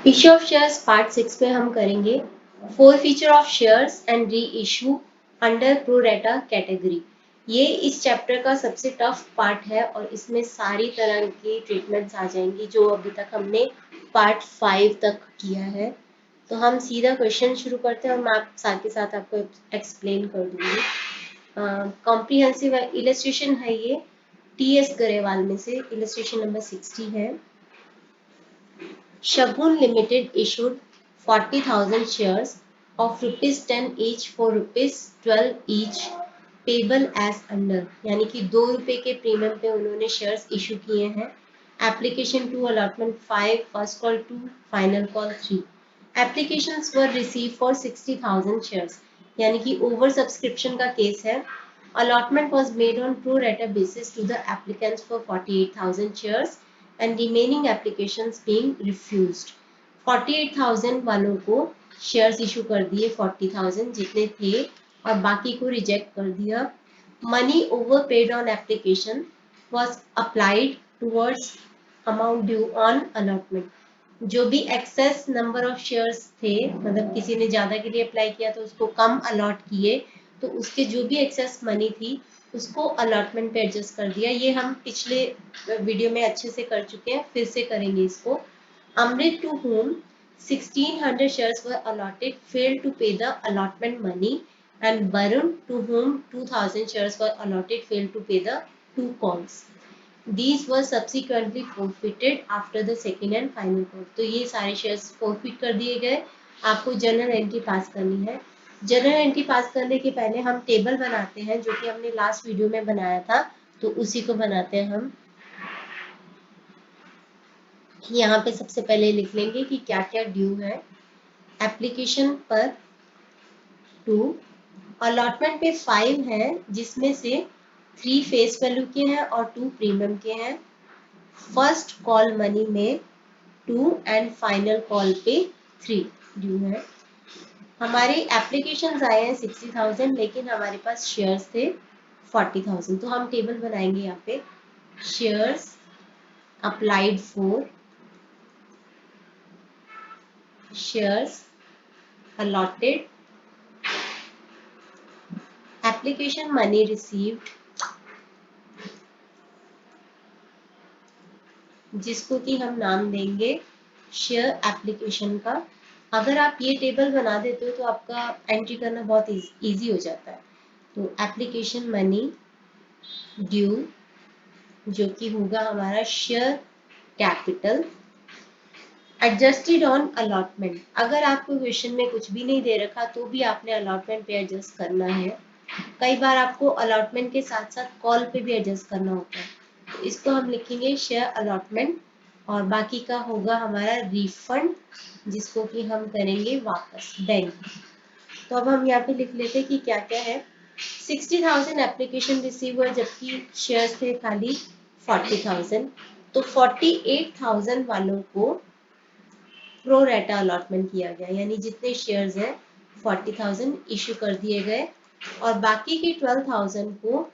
Issue of shares part 6 में हम करेंगे 4 feature of shares and re issue under pro रेटा कैटेगरी। ये इस चैप्टर का सबसे टफ पार्ट है और इसमें सारी तरह की ट्रीटमेंट्स आ जाएंगी जो अभी तक हमने पार्ट 5 तक किया है। तो हम सीधा क्वेश्चन शुरू करते हैं और मैं साथ के साथ आपको एक्सप्लेन कर दूंगी। कॉम्प्रिहेंसिव इलस्ट्रेशन है ये टी.एस. गरेवाल में से, इलस्ट्रेशन नंबर 60 है। Shagun Limited issued 40,000 shares of ₹10 each for ₹12 each payable as under, यानी कि ₹2 के प्रीमियम पे उन्होंने शेयर्स इशू किए हैं। Application 2 allotment 5, first call 2, final call 3। Applications were received for 60,000 shares, यानी कि ओवर सब्सक्रिप्शन का केस है। Allotment was made on pro rata basis to the applicants for 48,000 shares and remaining applications being refused. 48,000 वालों को shares issue कर दिए 40,000 जितने थे और बाकी को रिजेक्ट कर दिया। Money over paid on application was applied towards amount due on allotment. जो भी एक्सेस नंबर ऑफ शेयर्स थे, मतलब किसी ने ज्यादा के लिए अप्लाई किया तो उसको कम अलॉट किए, तो उसके जो भी एक्सेस मनी थी उसको अलॉटमेंट पे एडजस्ट कर दिया। ये हम पिछले वीडियो में अच्छे से कर चुके हैं, फिर से करेंगे इसको। अमृत to home 1600 shares were allotted failed to pay the allotment money and Varun to whom 2000 shares were allotted failed to pay the 2 calls. These were subsequently forfeited after the second and final call. तो ये सारे shares forfeit कर दिए गए। आपको journal entry पास करनी है। Journal entry पास करने के पहले हम टेबल बनाते हैं जो कि हमने लास्ट वीडियो में बनाया था, तो उसी को बनाते हैं हम। यहाँ पे सबसे पहले लिख लेंगे कि क्या क्या ड्यू है। एप्लीकेशन पर 2, अलॉटमेंट पे 5 है जिसमें से 3 फेस वैल्यू के हैं और 2 प्रीमियम के हैं। फर्स्ट कॉल मनी में 2 एंड फाइनल कॉल पे 3 ड्यू है। हमारे एप्लीकेशंस आए हैं 60,000 लेकिन हमारे पास शेयर्स थे 40,000, तो हम टेबल बनाएंगे यहाँ पे। Shares applied for, shares allotted, application money received, जिसको कि हम नाम देंगे शेयर एप्लीकेशन का। अगर आप ये टेबल बना देते हो तो आपका एंट्री करना बहुत इजी हो जाता है। तो एप्लीकेशन मनी ड्यू जो कि होगा हमारा share capital adjusted on allotment. अगर आपको क्वेश्चन में कुछ भी नहीं दे रखा तो भी आपने अलॉटमेंट पे एडजस्ट करना है। कई बार आपको अलॉटमेंट के साथ साथ कॉल पे भी एडजस्ट करना होता है, तो इसको हम लिखेंगे शेयर अलॉटमेंट और बाकी का होगा हमारा रिफंड जिसको कि हम करेंगे वापस बैंक। तो अब हम यहाँ पे लिख लेते हैं कि क्या क्या है। 60,000 एप्लीकेशन रिसीव हुआ जबकि शेयर्स थे खाली 40,000, तो 48,000 वालों को प्रो रेटा अलॉटमेंट किया गया, यानी जितने शेयर्स हैं 40,000 इशू कर दिए गए और बाकी के 12,000 को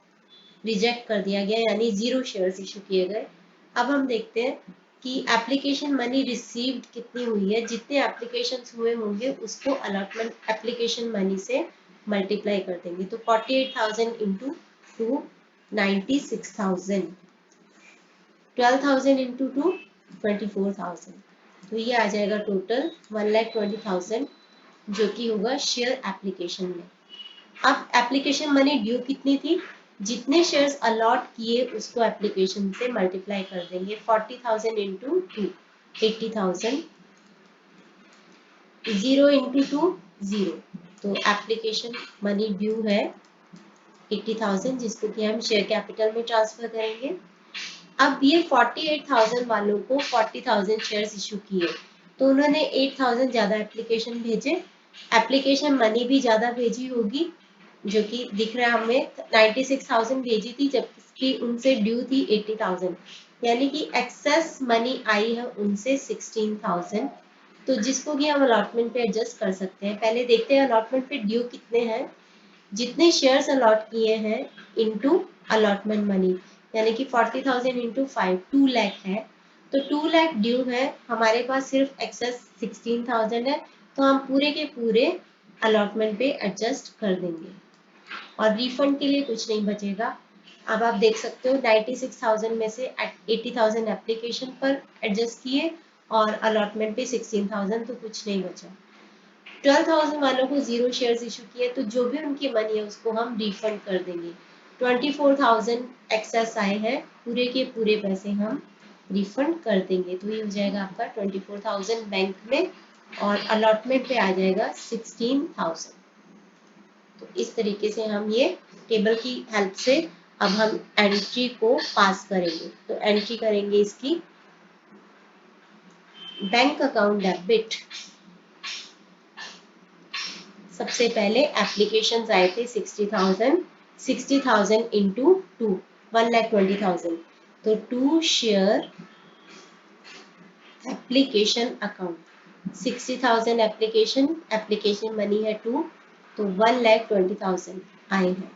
रिजेक्ट कर दिया गया, यानी 0 शेयर्स इशू किए गए। अब हम देखते हैं कि एप्लीकेशन मनी रिसीव्ड कितनी हुई है। जितने एप्लीकेशंस हुए होंगे उसको अलॉटमेंट एप्लीकेशन मनी से मल्टीप्लाई कर देंगे, तो 48,000 इंटू 2 96,000, 12,000 इंटू 2 24,000, तो ये आ जाएगा टोटल 1,20,000 जो कि होगा शेयर एप्लीकेशन में। अब एप्लीकेशन मनी ड्यू कितनी थी, जितने शेयर्स अलॉट किए उसको एप्लीकेशन से मल्टीप्लाई कर देंगे। 40,000 इंटू 2 80,000, 0 इंटू 2 0, तो एप्लीकेशन मनी ड्यू है 80,000 जिसको कि हम शेयर कैपिटल में ट्रांसफर करेंगे। अब ये 48,000 वालों को 40,000 शेयर्स इशू किए, तो उन्होंने 8,000 ज्यादा एप्लीकेशन भेजे। एप्लीकेशन मनी भी ज्यादा भेजी होगी जो कि दिख रहा है हमें 96,000 भेजी थी जबकि उनसे ड्यू थी 80,000, यानी कि एक्सेस मनी आई है उनसे 16,000, तो जिसको कि हम अलॉटमेंट पे एडजस्ट कर सकते हैं। पहले देखते हैं अलॉटमेंट पे ड्यू कितने हैं। जितने शेयर्स अलॉट किए हैं इनटू अलॉटमेंट मनी, यानी कि 40,000 इंटू 5 2 लाख है, तो 2 लाख ड्यू है, हमारे पास सिर्फ एक्सेस 16,000 है, तो हम पूरे के पूरे अलॉटमेंट पे एडजस्ट कर देंगे और रिफंड के लिए कुछ नहीं बचेगा। अब आप देख सकते हो 96,000 में से 80,000 एप्लीकेशन पर एडजस्ट किए और अलॉटमेंट पे 16,000, तो कुछ नहीं बचा। 12,000 वालों को 0 शेयर्स इशू किए, तो जो भी उनकी मनी है उसको हम रिफंड कर देंगे। 24,000 एक्सेस आए हैं, पूरे के पूरे पैसे हम रिफंड कर देंगे। तो ये हो जाएगा आपका 24,000 बैंक में और अलॉटमेंट पे आ जाएगा 16,000। तो इस तरीके से हम ये टेबल की हेल्प से अब हम एंट्री को पास करेंगे। तो एंट्री करेंगे इसकी, बैंक अकाउंट डेबिट। सबसे पहले एप्लीकेशन आए थे 60,000 इंटू 2 1,20,000, तो 2 share application account 60,000 application money है 2, तो 1,20,000 आए हैं।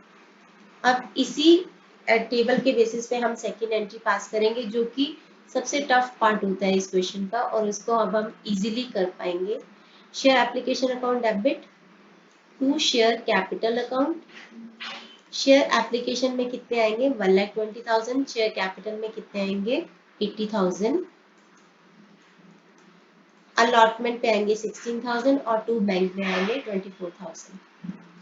अब इसी टेबल के बेसिस पे हम सेकेंड एंट्री पास करेंगे, जो कि सबसे टफ पार्ट होता है इस क्वेश्चन का, और उसको अब हम इजीली कर पाएंगे। Share application account debit, 2 share capital account. Share application में कितने आएंगे 1,20,000, शेयर कैपिटल में कितने आएंगे 80,000, अलॉटमेंट पे आएंगे 16,000 और 2 बैंक में आएंगे 24,000।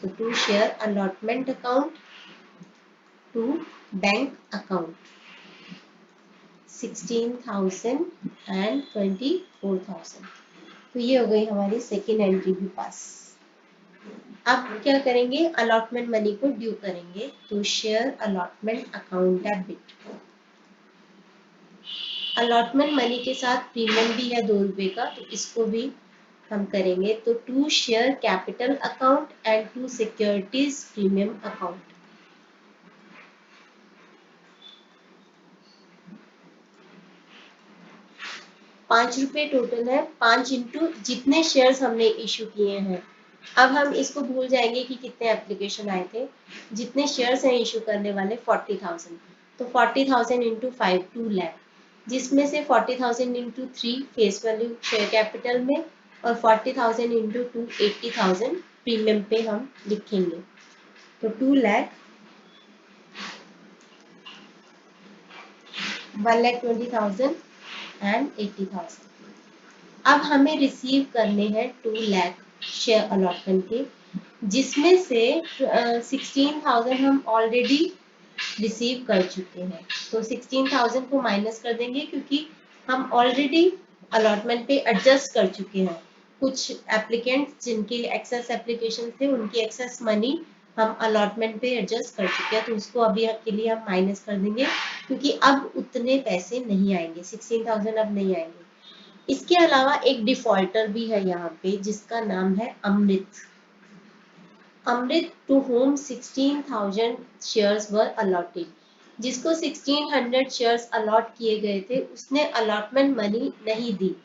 तो 2 share allotment account, 2 bank account, 16,000 and 24,000। तो ये हो गई हमारी सेकेंड एंट्री भी पास। अब क्या करेंगे, अलॉटमेंट मनी को ड्यू करेंगे, तो share allotment account debit. Allotment money के साथ प्रीमियम भी है 2 रुपए का, तो इसको भी हम करेंगे। तो 2 share capital account and 2 securities premium account. ₹5 total है, 5 इंटू जितने शेयर्स हमने इशू किए हैं। अब हम इसको भूल जाएंगे कि कितने एप्लीकेशन आए थे। जितने शेयर्स हैं इशू करने वाले 40,000, तो 40,000 इंटू 5 2 लाख, जिसमें से 40,000 into 3 face value share capital में और 40,000 इंटू 2 80,000 प्रीमियम पे हम लिखेंगे। तो 2 लाख 1,20,000 एंड 80,000। अब हमें रिसीव करने हैं 2 लाख शेयर अलॉटमेंट के, जिसमें से 16,000 हम ऑलरेडी रिसीव कर चुके हैं। तो 16,000 को माइनस कर देंगे, क्योंकि हम ऑलरेडी अलॉटमेंट पे एडजस्ट कर चुके हैं। कुछ एप्लीकेंट्स जिनके एक्सेस एप्लीकेशन थे, उनकी एक्सेस मनी हम अलॉटमेंट पे एडजस्ट कर चुके हैं, तो उसको अभी के लिए हम माइनस कर देंगे, क्योंकि अब उतने पैसे नहीं आएंगे, 16,000 अब नहीं आएंगे। इसके अलावा एक डिफॉल्टर भी है यहाँ पे, जिसका नाम है Amrit. Amrit to whom 16,000 shares were allotted, जिसको 1600 शेयर्स अलॉट किए गए थे, उसने अलॉटमेंट मनी नहीं दी।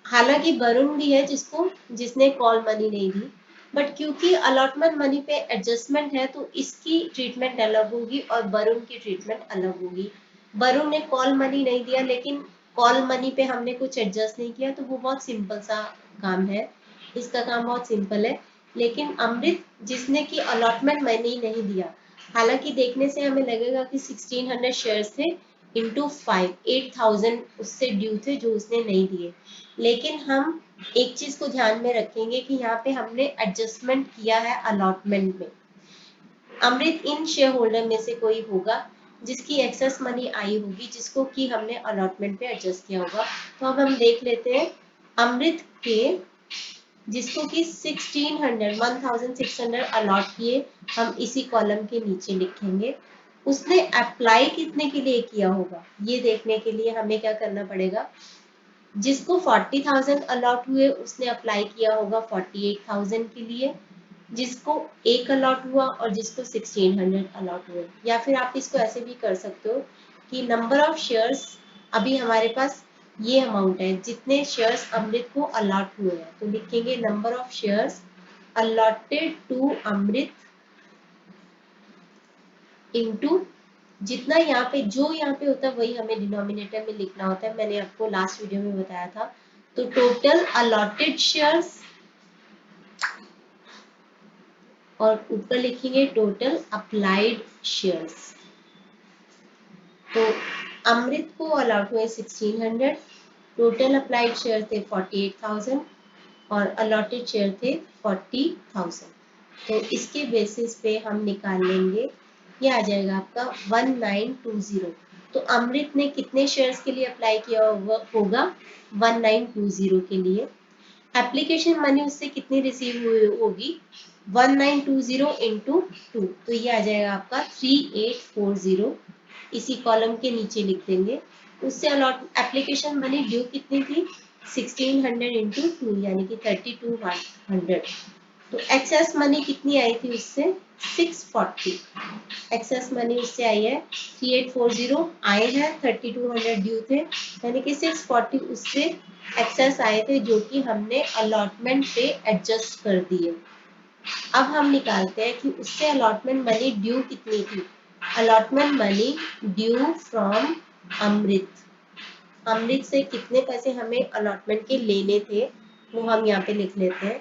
हालांकि वरुण भी है जिसने कॉल मनी नहीं दी, बट क्योंकि अलॉटमेंट मनी पे एडजस्टमेंट है, तो इसकी ट्रीटमेंट अलग होगी और वरुण की ट्रीटमेंट अलग होगी। वरुण ने कॉल मनी नहीं दिया, लेकिन कॉल मनी पे हमने कुछ एडजस्ट नहीं किया, तो वो बहुत सिंपल सा काम है, इसका काम बहुत सिंपल है। लेकिन अमृत जिसने की अलॉटमेंट मनी नहीं दिया, हालांकि देखने से हमें लगेगा कि 1600 शेयर्स थे इंटू 5 8,000 उससे ड्यू थे जो उसने नहीं दिए, लेकिन हम एक चीज को ध्यान में रखेंगे कि यहाँ पे हमने एडजस्टमेंट किया है अलॉटमेंट में। अमृत इन शेयर होल्डर में से कोई होगा जिसकी एक्सेस मनी आई होगी, जिसको कि हमने अलॉटमेंट पे एडजस्ट किया होगा। तो अब हम देख लेते हैं अमृत के, जिसको कि 1600 अलॉट किए, हम इसी कॉलम के नीचे लिखेंगे। उसने अप्लाई कितने के लिए किया होगा, ये देखने के लिए हमें क्या करना पड़ेगा, जिसको 40,000 अलॉट हुए उसने अप्लाई किया होगा 48,000 के लिए, जिसको 1 अलॉट हुआ और जिसको 1600 अलॉट हुए। या फिर आप इसको ऐसे भी कर सकते हो कि नंबर ऑफ शेयर्स, अभी हमारे पास ये अमाउंट है जितने शेयर्स अमृत को अलॉट हुए हैं, तो लिखेंगे number of shares allotted to Amrit into जितना यहाँ पे जो यहाँ पे होता है वही हमें डिनोमिनेटर में लिखना होता है, मैंने आपको लास्ट वीडियो में बताया था। तो टोटल अलॉटेड शेयर्स और ऊपर लिखेंगे टोटल अप्लाइड शेयर्स। तो अमृत को अलॉट हुए 1600, टोटल अप्लाइड शेयर थे 48,000 और अलॉटेड शेयर थे 40,000। तो इसके बेसिस पे हम निकाल लेंगे, ये आ जाएगा आपका 1920। तो अमृत ने कितने शेयर्स के लिए अप्लाई किया होगा? 1920 के लिए। एप्लीकेशन मनी उससे कितनी रिसीव हुई होगी? 1920 इंटू 2, तो ये आ जाएगा आपका 3840। इसी कॉलम के नीचे लिख देंगे। उससे अलॉट एप्लीकेशन मनी ड्यू कितनी थी? 1600 इंटू 2 यानी कि 3200। तो एक्सेस मनी कितनी आई थी उससे? 640। एक्सेस मनी उससे आई है 3840 आए हैं, 3200 ड्यू थे, यानी कि 640 उससे एक्सेस आए थे जो कि हमने अलॉटमेंट पे एडजस्ट कर दिए। अब हम निकालते हैं कि उससे अलॉटमेंट मनी ड्यू कितनी थी। अलॉटमेंट मनी ड्यू फ्रॉम अमृत, अमृत से कितने पैसे हमें अलॉटमेंट के लेने थे वो हम यहाँ पे लिख लेते हैं।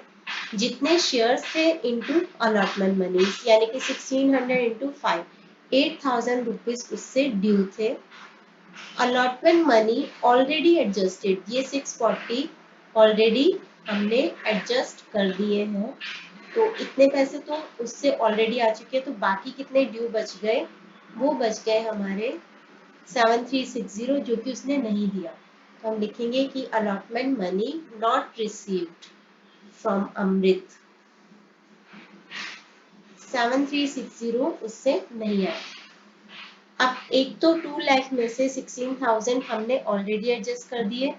जितने शेयर्स थे इंटू अलॉटमेंट मनी, यानी कि 1600 इंटू 5, 8000 रुपीज उससे ड्यू थे। अलॉटमेंट मनी ऑलरेडी एडजस्टेड, ये 640 ऑलरेडी हमने एडजस्ट कर दिए हैं, तो इतने पैसे तो उससे ऑलरेडी आ चुके हैं। तो बाकी कितने ड्यू बच गए? वो बच गए हमारे 7360 जो कि उसने नहीं दिया। तो हम लिखेंगे कि allotment money not received from Amrit, 7360 उससे नहीं आया। अब एक तो 2 लाख में से 16,000 हमने ऑलरेडी एडजस्ट कर दिए,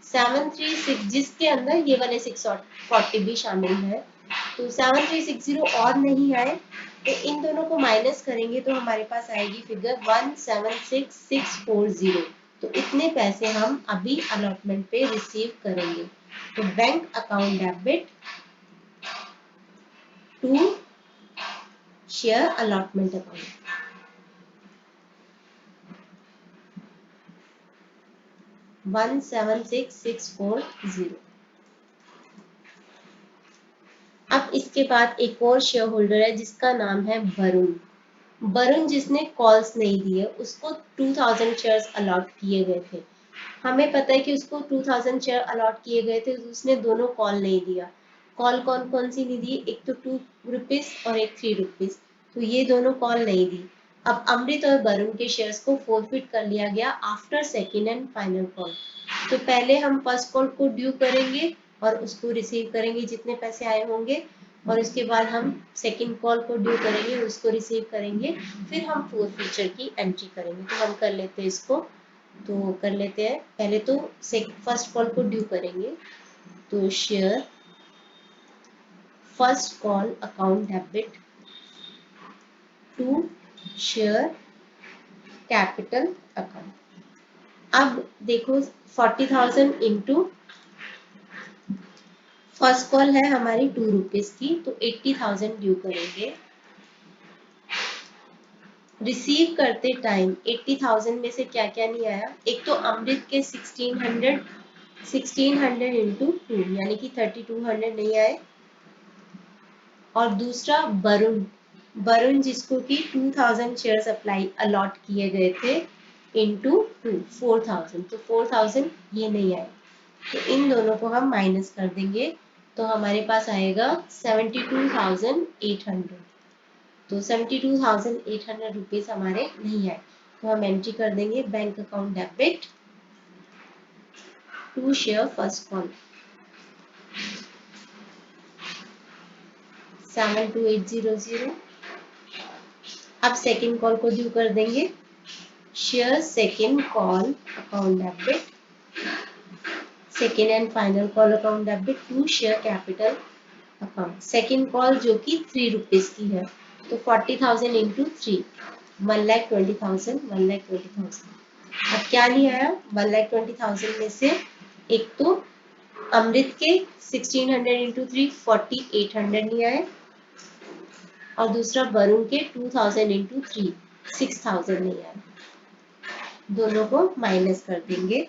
736 जिसके अंदर ये वाले 640 भी शामिल है, तो 7360 और नहीं आए, तो इन दोनों को माइनस करेंगे तो हमारे पास आएगी फिगर 176640। तो इतने पैसे हम अभी अलॉटमेंट पे रिसीव करेंगे। तो bank account debit to share allotment account, 176640। अब इसके बाद एक और शेयर होल्डर है जिसका नाम है वरुण। वरुण जिसने कॉल्स नहीं दिए, उसको 2000 शेयर्स अलॉट किए गए थे। हमें पता है कि उसको 2000 शेयर अलॉट किए गए थे, तो उसने दोनों कॉल नहीं दिया। कॉल कौन कौन सी नहीं दी? एक तो 2 रुपीज और एक 3 रुपीज, तो ये दोनों कॉल नहीं दी। अब अमृत और वरुण के शेयर्स को फोरफिट कर लिया गया after second and final call. तो पहले हम फर्स्ट कॉल को ड्यू करेंगे और उसको रिसीव करेंगे जितने पैसे आए होंगे, और उसके बाद हम सेकंड कॉल को ड्यू करेंगे, उसको रिसीव करेंगे, फिर हम फोरफिचर की एंट्री करेंगे। तो हम कर लेते हैं इसको, तो कर लेते हैं। पहले तो फर्स्ट कॉल को ड्यू करेंगे, तो share first call account debit to share capital account. अब देखो 40,000 इंटू फर्स्ट कॉल है हमारी 2 रुपीज की, तो 80,000 ड्यू करेंगे। रिसीव करते टाइम 80,000 में से क्या क्या नहीं आया? एक तो अमृत के 1600 इंटू 2 यानी कि 3200 नहीं आए, और दूसरा वरुण, वरुण जिसको कि 2000 शेयर्स अप्लाई अलॉट किए गए थे इंटू 2 4000, तो 4000 ये नहीं आए। तो इन दोनों को हम माइनस कर देंगे, तो हमारे पास आएगा 72,800। तो 72,800 रुपीज हमारे नहीं आए, तो हम एंट्री कर देंगे bank account debit to share first call 72800। अब सेकंड कॉल को ड्यू कर देंगे, share second call account debit second and final call account debit to share capital account. Second call जो कि 3 रुपीज की है, तो 40,000 इंटू 3 1,20,000 1,20,000। अब क्या नहीं आया 1,20,000 में से? एक तो अमृत के 1600 इंटू 3 4800 नहीं आए, और दूसरा वरुण के 2000 इंटू 3 6000 नहीं आया, दोनों को माइनस कर देंगे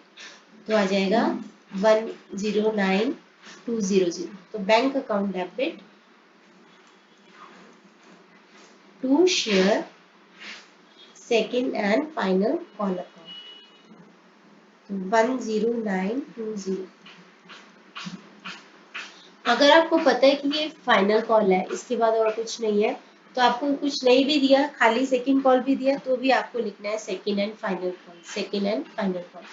तो आ जाएगा 109200। तो bank account debit to share second and final call account 10920। अगर आपको पता है कि ये फाइनल कॉल है, इसके बाद और कुछ नहीं है, तो आपको कुछ नहीं भी दिया, खाली सेकंड कॉल भी दिया, तो भी आपको लिखना है second and final call, second and final call.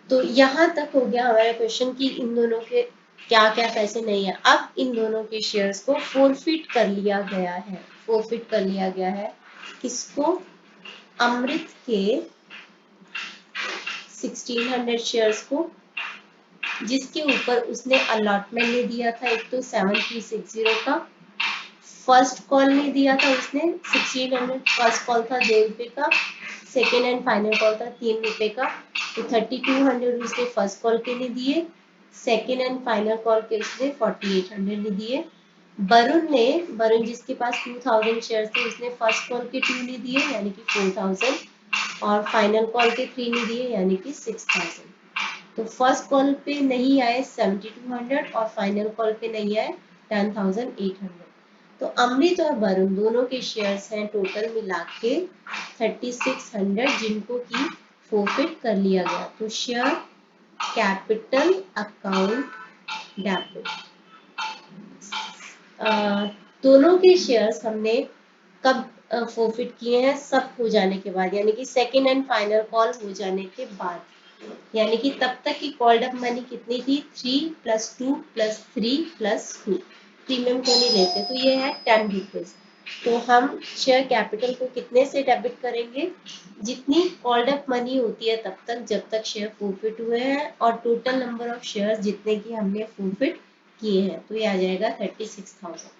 तो यहाँ तक हो गया हमारा क्वेश्चन कि इन दोनों के क्या क्या पैसे नहीं है। अब इन दोनों के शेयर्स को फोरफिट कर लिया गया है। फोरफिट कर लिया गया है किसको? अमृत के 1600 शेयर्स को, जिसके ऊपर उसने अलॉटमेंट नहीं दिया था। एक तो 7360 का फर्स्ट कॉल नहीं दिया था उसने 1600, फर्स्ट कॉल था 2 रुपए का, सेकेंड एंड फाइनल कॉल था 3 रुपए का। तो 3200 उसने फर्स्ट कॉल के लिए दिए, सेकेंड एंड फाइनल कॉल के उसने 4800 नहीं दिए। वरुण जिसके पास 2000 शेयर थे, उसने फर्स्ट कॉल के 2 नहीं दिए यानी कि 4000, और फाइनल कॉल के 3 नहीं दिए यानी कि 6000। तो फर्स्ट कॉल पे नहीं आए 7200 और फाइनल कॉल पे नहीं आए 10800। तो अमृत और वरुण दोनों के शेयर्स हैं टोटल मिला के 3600, जिनको की फोरफिट कर लिया गया। तो शेयर कैपिटल अकाउंट डेबिट, दोनों के शेयर्स हमने कब फोरफिट किए हैं? सब हो जाने के बाद, यानी कि सेकेंड एंड फाइनल कॉल हो जाने के बाद, यानी कि तब तक की कॉल्ड अप मनी कितनी थी? 3 + 2 + 3 + 2। प्रीमियम क्यों नहीं लेते? तो ये है 10 रुपीज। तो हम शेयर कैपिटल को कितने से डेबिट करेंगे? जितनी कॉल्ड अप मनी होती है तब तक, जब तक शेयर फोरफिट हुए हैं, और टोटल नंबर ऑफ शेयर जितने की हमने फोरफिट किए हैं। तो ये आ जाएगा 36,000।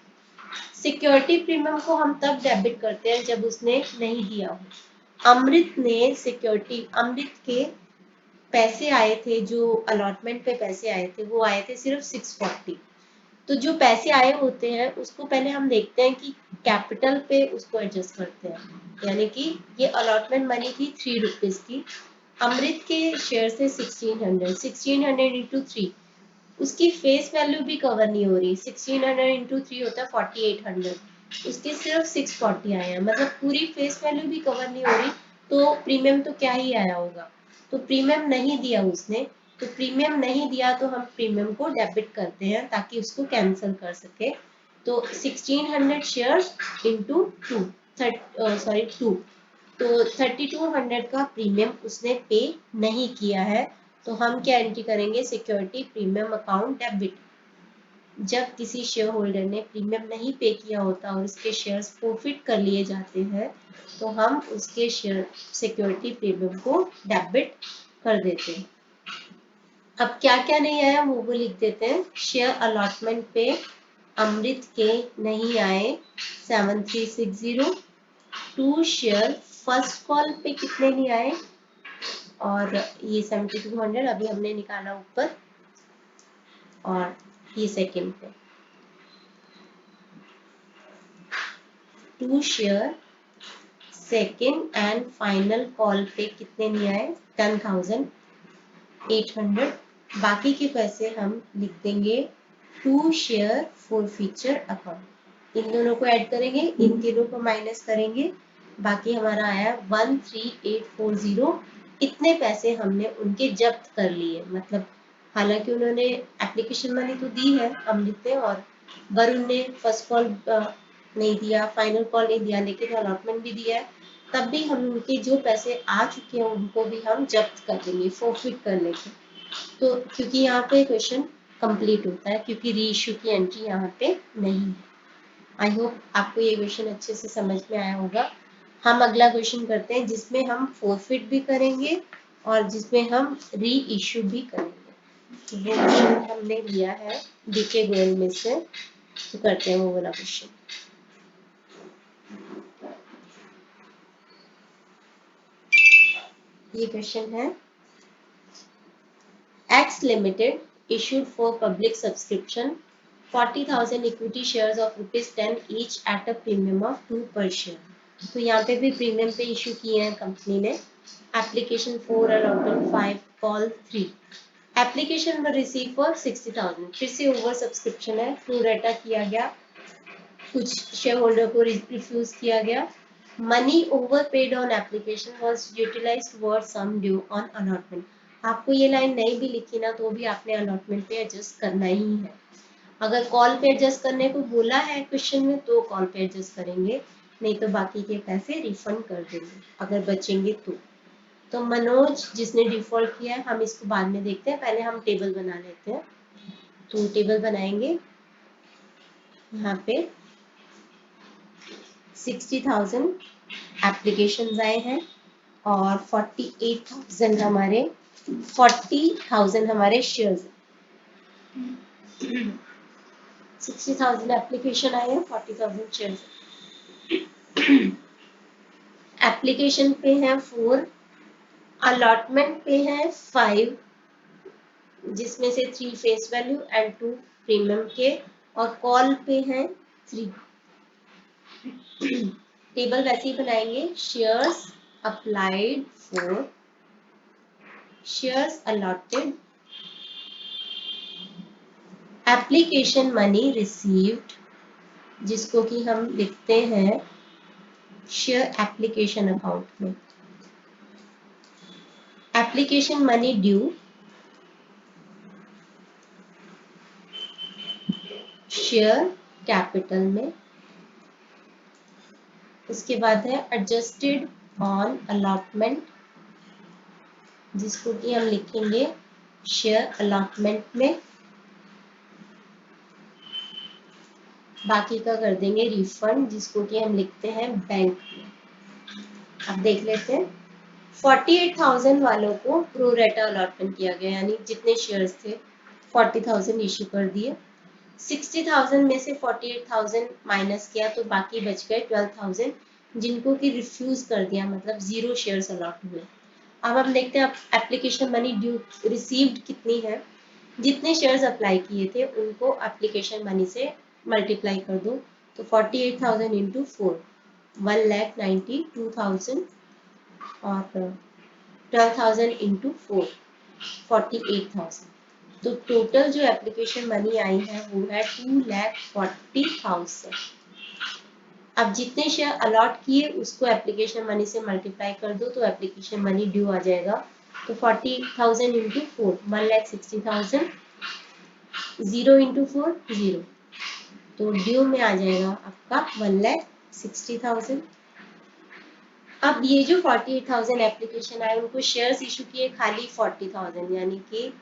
सिक्योरिटी प्रीमियम को हम तब डेबिट करते हैं जब उसने नहीं दिया हो। अमृत के पैसे आए थे, जो अलॉटमेंट पे पैसे आए थे, वो आए थे सिर्फ 640। तो जो पैसे आए होते हैं उसको पहले हम देखते हैं कि कैपिटल पे उसको एडजस्ट करते हैं, यानी कि ये अलॉटमेंट मनी थी 3 रुपीज की, अमृत के शेयर से 1600 इंटू 3, उसकी फेस वैल्यू भी कवर नहीं हो रही। 1600 इंटू 3 होता है 4800, उसके सिर्फ 640 आए हैं, मतलब पूरी फेस वैल्यू भी कवर नहीं हो रही। तो प्रीमियम तो क्या ही आया होगा? तो प्रीमियम नहीं दिया उसने, तो प्रीमियम नहीं दिया तो हम प्रीमियम को डेबिट करते हैं ताकि उसको कैंसिल कर सके। तो 1600 शेयर्स इंटू 2, तो 3200 का प्रीमियम उसने पे नहीं किया है। तो हम क्या एंट्री करेंगे? Security premium account debit. जब किसी शेयर होल्डर ने प्रीमियम नहीं पे किया होता और उसके शेयर्स फोरफिट कर लिए जाते हैं, तो हम उसके शेयर सिक्योरिटी प्रीमियम को डेबिट कर देते हैं। अब क्या क्या नहीं आया वो लिख देते हैं। शेयर अलॉटमेंट पे अमृत के नहीं आए 7360, 2 शेयर फर्स्ट कॉल पे कितने नहीं आए, और ये 7200 अभी हमने निकाला ऊपर, और ये सेकेंड पे 2 share second and final call पे कितने नहीं आए? 10,800। बाकी के पैसे हम लिख देंगे 2 शेयर फॉरफीचर अकाउंट। इन दोनों को ऐड करेंगे, इन तीनों को माइनस करेंगे, बाकी हमारा आया 13840। इतने पैसे हमने उनके जब्त कर लिए। मतलब हालांकि उन्होंने एप्लीकेशन मनी तो दी है अमृत ने, और वरुण ने फर्स्ट कॉल नहीं दिया, फाइनल कॉल नहीं दिया, लेकिन अलॉटमेंट भी दिया है, तब भी हम उनके जो पैसे आ चुके हैं उनको भी हम जब्त कर देंगे, फोरफिट कर लेंगे। तो क्योंकि यहाँ पे क्वेश्चन कंप्लीट होता है, क्योंकि री इशू की एंट्री यहाँ पे नहीं है। आई होप आपको ये क्वेश्चन अच्छे से समझ में आया होगा। हम अगला क्वेश्चन करते हैं जिसमें हम फोरफिट भी करेंगे और जिसमें हम री इशू भी करेंगे। तो वो क्वेश्चन हमने लिया है डीके गोयल में से, तो करते हैं वो वाला क्वेश्चन। ये क्वेश्चन है, X Limited issued for public subscription 40,000 equity shares of ₹10 each at a premium of 2 per share. तो यहाँ पे भी प्रीमियम पे इशू किए हैं कंपनी ने। Application 4 allotment 5 call 3 application were received for 60,000, फिर से ओवर सब्सक्रिप्शन है, प्रो रेटा किया गया, कुछ शेयर होल्डर को रिफ्यूज किया गया। Money over paid on application was utilise towards sum due on allotment. आपको ये लाइन नहीं भी लिखी ना तो भी आपने अलॉटमेंट पे एडजस्ट करना ही है। अगर कॉल पे एडजस्ट करने को बोला है क्वेश्चन में तो कॉल पे एडजस्ट करेंगे, नहीं तो बाकी के पैसे रिफंड कर देंगे अगर बचेंगे तो मनोज जिसने डिफॉल्ट किया है, हम इसको बाद में देखते हैं, पहले हम टेबल बना लेते हैं। तो टेबल बनाएंगे, यहाँ पे 60,000 एप्लीकेशन आए हैं और 40,000 हमारे शेयर्स। 60,000 एप्लीकेशन आए हैं, 40,000 शेयर्स। एप्लीकेशन पे है 4, अलॉटमेंट पे है 5, जिसमें से 3 फेस वैल्यू एंड 2 प्रीमियम के, और कॉल पे है 3। टेबल वैसे ही बनाएंगे, shares applied 4, shares allotted, application money received जिसको कि हम लिखते हैं शेयर एप्लीकेशन अकाउंट में, application money due share capital में। उसके बाद है एडजस्टेड ऑन अलॉटमेंट जिसको कि हम लिखेंगे शेयर अलॉटमेंट में, बाकी का कर देंगे रिफंड जिसको कि हम लिखते हैं बैंक में। अब देख लेते हैं, 48,000 वालों को प्रो रेटा अलॉटमेंट किया गया, यानी जितने शेयर्स थे 40,000 इश्यू कर दिए। 60,000 में से 48,000 माइनस किया तो बाकी बच गए 12,000 जिनको कि रिफ्यूज कर दिया, मतलब 0 शेयर्स अलॉट हुए। अब हम देखते हैं एप्लीकेशन मनी ड्यू रिसीव्ड कितनी है, जितने शेयर्स अप्लाई किए थे उनको एप्लीकेशन मनी से मल्टीप्लाई कर दो, तो 48,000 इंटू 4 1,92,000 और 12,000 इंटू 4 48,000, तो टोटल जो एप्लीकेशन मनी आई है वो है 2,40,000। अब जितने शेयर अलॉट किए उसको एप्लीकेशन मनी से मल्टीप्लाई कर दो तो एप्लीकेशन मनी ड्यू आ जाएगा, तो 40,000 इंटू 4 1,60,000, 0 इंटू 4 0, तो ड्यू में आ जाएगा आपका 1,60,000। अब ये जो 48,000 एप्लीकेशन आए उनको शेयर्स इशू किए खाली 40,000, यानी कि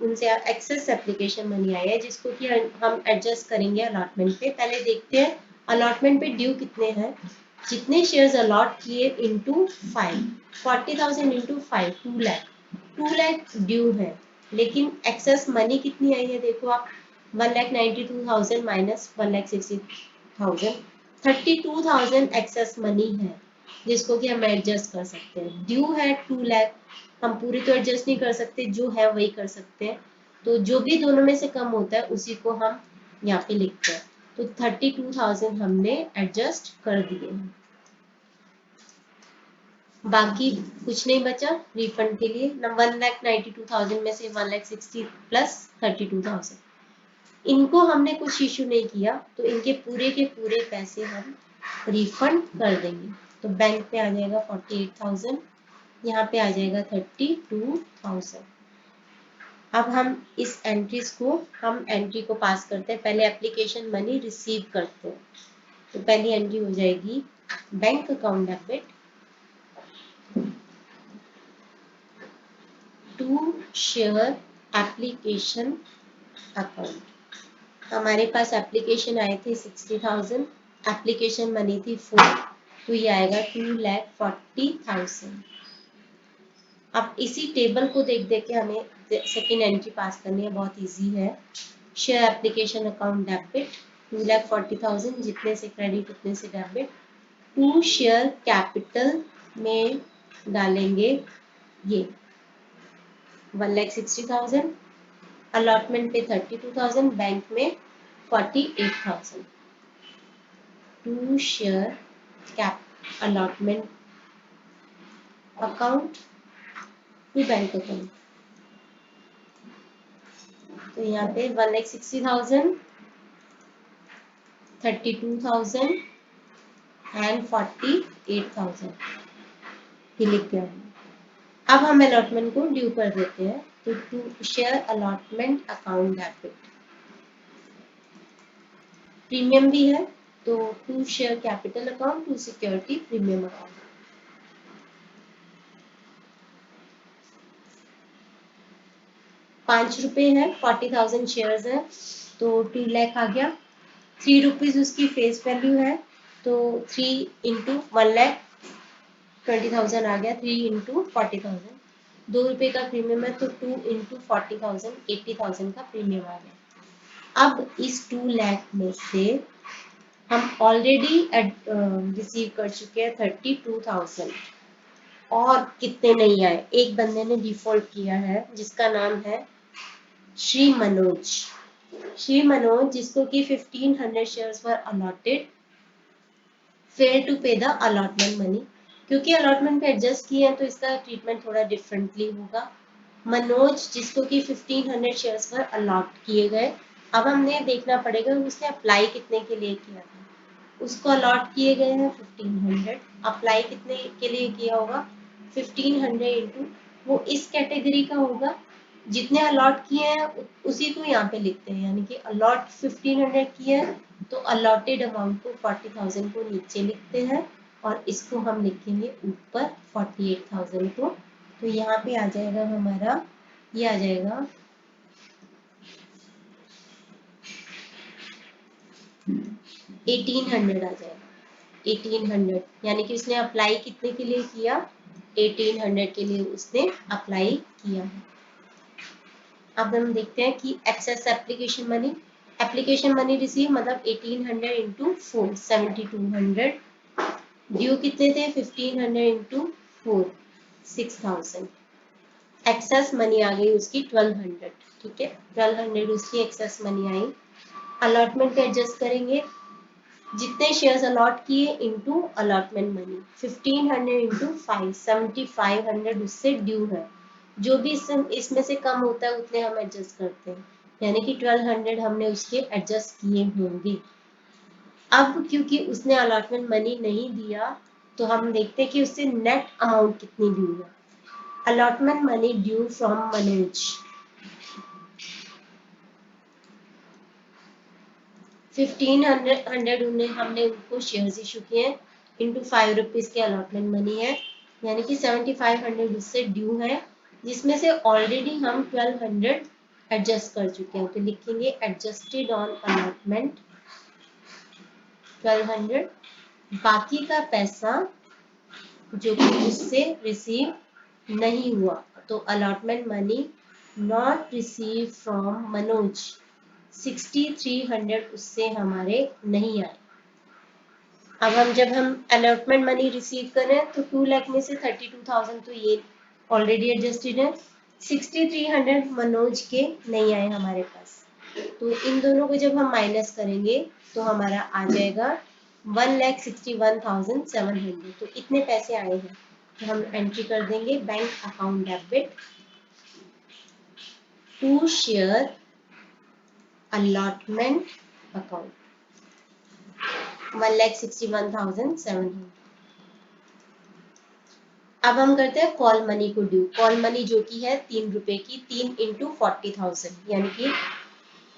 उनसे एक्सेस एप्लीकेशन मनी आया है जिसको कि हम एडजस्ट करेंगे अलॉटमेंट पे। पहले देखते हैं अलॉटमेंट पे ड्यू कितने हैं, जितने शेयर्स अलॉट किए इंटू 5, 40,000 इंटू 5 2 लाख ड्यू है, लेकिन एक्सेस मनी कितनी आई है देखो आप, 1,92,000 माइनस 1,60,000, 32,000 एक्सेस मनी है जिसको कि हम एडजस्ट कर सकते हैं। ड्यू है 2 लाख, हम पूरी तो एडजस्ट नहीं कर सकते, जो है वही कर सकते हैं, तो जो भी दोनों में से कम होता है उसी को हम यहाँ पे लिखते हैं, तो 32,000 हमने एडजस्ट कर दिए। बाकी कुछ नहीं बचा रिफंड के लिए, 1,92,000 में से 1,60,000 प्लस 32,000 इनको हमने कुछ इशू नहीं किया, तो इनके पूरे के पूरे पैसे हम रिफंड कर देंगे। तो बैंक पे आ जाएगा 48,000, यहाँ पे आ जाएगा 32,000। अब हम इस एंट्रीज को हम एंट्री को पास करते हैं, पहले एप्लीकेशन मनी रिसीव करते हैं, तो पहली एंट्री हो जाएगी bank account debit to share application account. हमारे पास एप्लीकेशन आए थे 60,000, एप्लीकेशन मनी थी 4, तो ये आएगा 2,40,000। अब इसी टेबल को देख देख के हमें सेकेंड एंट्री पास करनी है, बहुत इजी है। शेयर एप्लीकेशन अकाउंट डेबिट 2,40,000, जितने से क्रेडिट उतने से डेबिट, टू शेयर कैपिटल में डालेंगे ये 1,60,000, अलॉटमेंट पे 32,000, बैंक में 48,000, to share cap allotment account to bank account. तो यहाँ पे 1,60,000, 32,000 एंड 48,000 ये लिख के आएंगे। अब हम अलॉटमेंट को ड्यू कर देते हैं। तो to share allotment account debit, premium भी है तो to share capital account, to security premium account. ₹5 है, 40,000 शेयर्स है तो 2 लाख आ गया। ₹3 उसकी फेस वैल्यू है तो 3 इंटू 1,20,000 आ गया। 3 इंटू 40,000, ₹2 का प्रीमियम है तो 2 इंटू 40,000, 80,000 का प्रीमियम आ गया। अब इस 2 लाख में से हम ऑलरेडी रिसीव कर चुके हैं 32,000 और कितने नहीं आए। एक बंदे ने डिफॉल्ट किया है जिसका नाम है श्री मनोज। श्री मनोज जिसको कि 1500 shares were allotted, fail to pay the allotment money. क्योंकि अलॉटमेंट पे एडजस्ट किए हैं तो इसका ट्रीटमेंट थोड़ा डिफरेंटली होगा। मनोज जिसको कि 1500 शेयर्स पर अलॉट किए गए, अब हमने देखना पड़ेगा उसने अप्लाई कितने के लिए किया था। उसको अलॉट किए गए हैं 1500, अप्लाई कितने के लिए किया होगा 1500 इंटू वो इस कैटेगरी का होगा जितने अलॉट किए हैं उसी को यहाँ पे लिखते हैं। यानी कि अलॉट 1500 किए हैं तो अलॉटेड अमाउंट को 40,000 को नीचे लिखते हैं और इसको हम लिखेंगे ऊपर 48,000 को। तो यहाँ पे आ जाएगा हमारा, ये आ जाएगा 1800 आ जाएगा। 1800 यानी कि उसने अप्लाई कितने के लिए किया, 1800 के लिए उसने अप्लाई किया। अब हम देखते हैं कि एक्सेस एप्लीकेशन मनी रिसीव मतलब 1800 इंटू 4 7200, ड्यू कितने थे 1500 इंटू 4 6000, एक्सेस मनी आ गई उसकी 1200। ठीक है, 1200 उसकी excess money I. Allotment adjust करेंगे, जितने शेयर्स अलॉट किए इनटू अलॉटमेंट मनी, 1500 इंटू 5 7500 उससे ड्यू है। जो भी इसमें से कम होता है उतने हम एडजस्ट करते हैं, यानी कि 1200 हमने उसके एडजस्ट किए होंगे। अब क्योंकि उसने अलॉटमेंट मनी नहीं दिया तो हम देखते हैं कि उससे नेट अमाउंट कितनी ड्यू है। Allotment money due from Manoj 1500 हमने उनको शेयर्स इशू किए इंटू ₹5 के अलॉटमेंट मनी है, यानी कि 7500 उससे ड्यू है जिसमें से ऑलरेडी हम 1200 एडजस्ट कर चुके हैं। तो लिखेंगे एडजस्टेड ऑन अलॉटमेंट 1200, बाकी का पैसा जो कि उससे रिसीव नहीं हुआ तो allotment money not receive from Manoj 6300 उससे हमारे नहीं आए। अब जब हम अलॉटमेंट मनी रिसीव करें तो 2 लाख में से 32,000 तो ये ऑलरेडी एडजस्टेड है, 6300 मनोज के नहीं आए हमारे पास। तो इन दोनों को जब हम माइनस करेंगे तो हमारा आ जाएगा 1,61,700। तो इतने पैसे आए हैं तो हम एंट्री कर देंगे bank account debit to share allotment account 1,61,700। अब हम करते हैं कॉल मनी को ड्यू। कॉल मनी जो कि है ₹3 की, 3 इंटू 40,000 यानी कि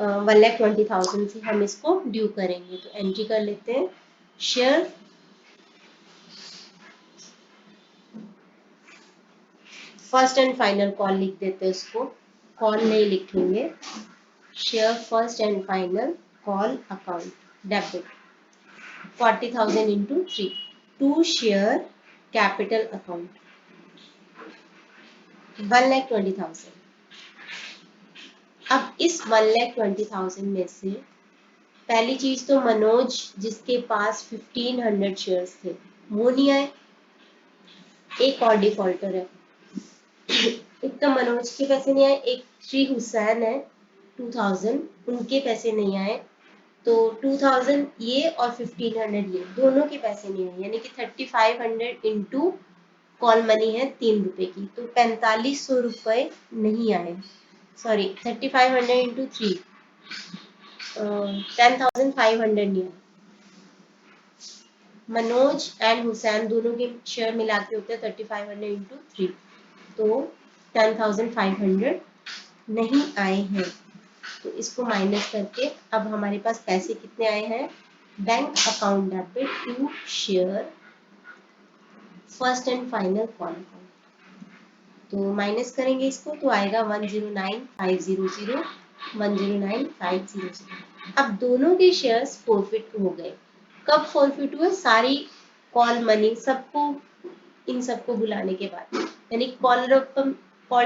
1,20,000 से हम इसको ड्यू करेंगे। तो एंट्री कर लेते हैं share first and final call लिख देते हैं, उसको कॉल नहीं लिखेंगे। Share first and final call account debit 40,000 into 3 to share capital account 1,20,000। अब इस 1,20,000 में से पहली चीज तो मनोज जिसके पास 1500 शेयर्स थे वो नहीं आए, एक और डिफॉल्टर है। एक तो मनोज के पैसे नहीं आए, एक श्री हुसैन है 2000 उनके पैसे नहीं आए। तो 2000 ये और 1500 ये दोनों के पैसे नहीं आए, यानी कि 3500 इंटू कॉल मनी है 3 रुपए की, तो 4500 रुपए नहीं आए। सॉरी 3500 इंटू 3 10,500 नहीं आए। मनोज एंड हुसैन दोनों के शेयर मिला के होते हैं 3500 इंटू 3, तो 10,500 नहीं आए हैं। तो इसको माइनस करके अब हमारे पास पैसे कितने आए हैं, bank account debit to share first and final call account, तो माइनस करेंगे इसको तो आएगा 109,500 109,500। अब दोनों के शेयर्स फॉरफिट हो गए। कब फॉरफिट हुए, सारी कॉल मनी सबको, इन सबको बुलाने के बाद, यानी कॉल्ड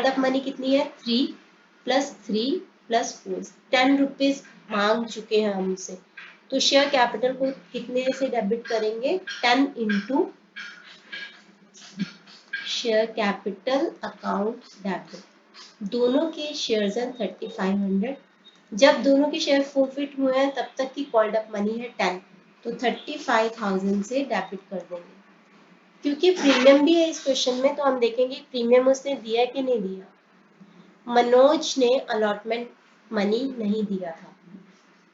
अप मनी कितनी है 3 + 3 + 4 10 रुपीज मांग चुके हैं हमसे, तो शेयर कैपिटल को कितने से डेबिट करेंगे, 10 into share capital account debit. दोनों के शेयर्स हैं 3500, जब दोनों के शेयर फॉरफिट हुए हैं तब तक की कॉल्ड अप मनी है 10, तो 35,000 से डेबिट कर देंगे। क्योंकि प्रीमियम भी है इस क्वेश्चन में, तो हम देखेंगे प्रीमियम उसने दिया कि नहीं दिया। मनोज ने अलॉटमेंट मनी नहीं दिया था,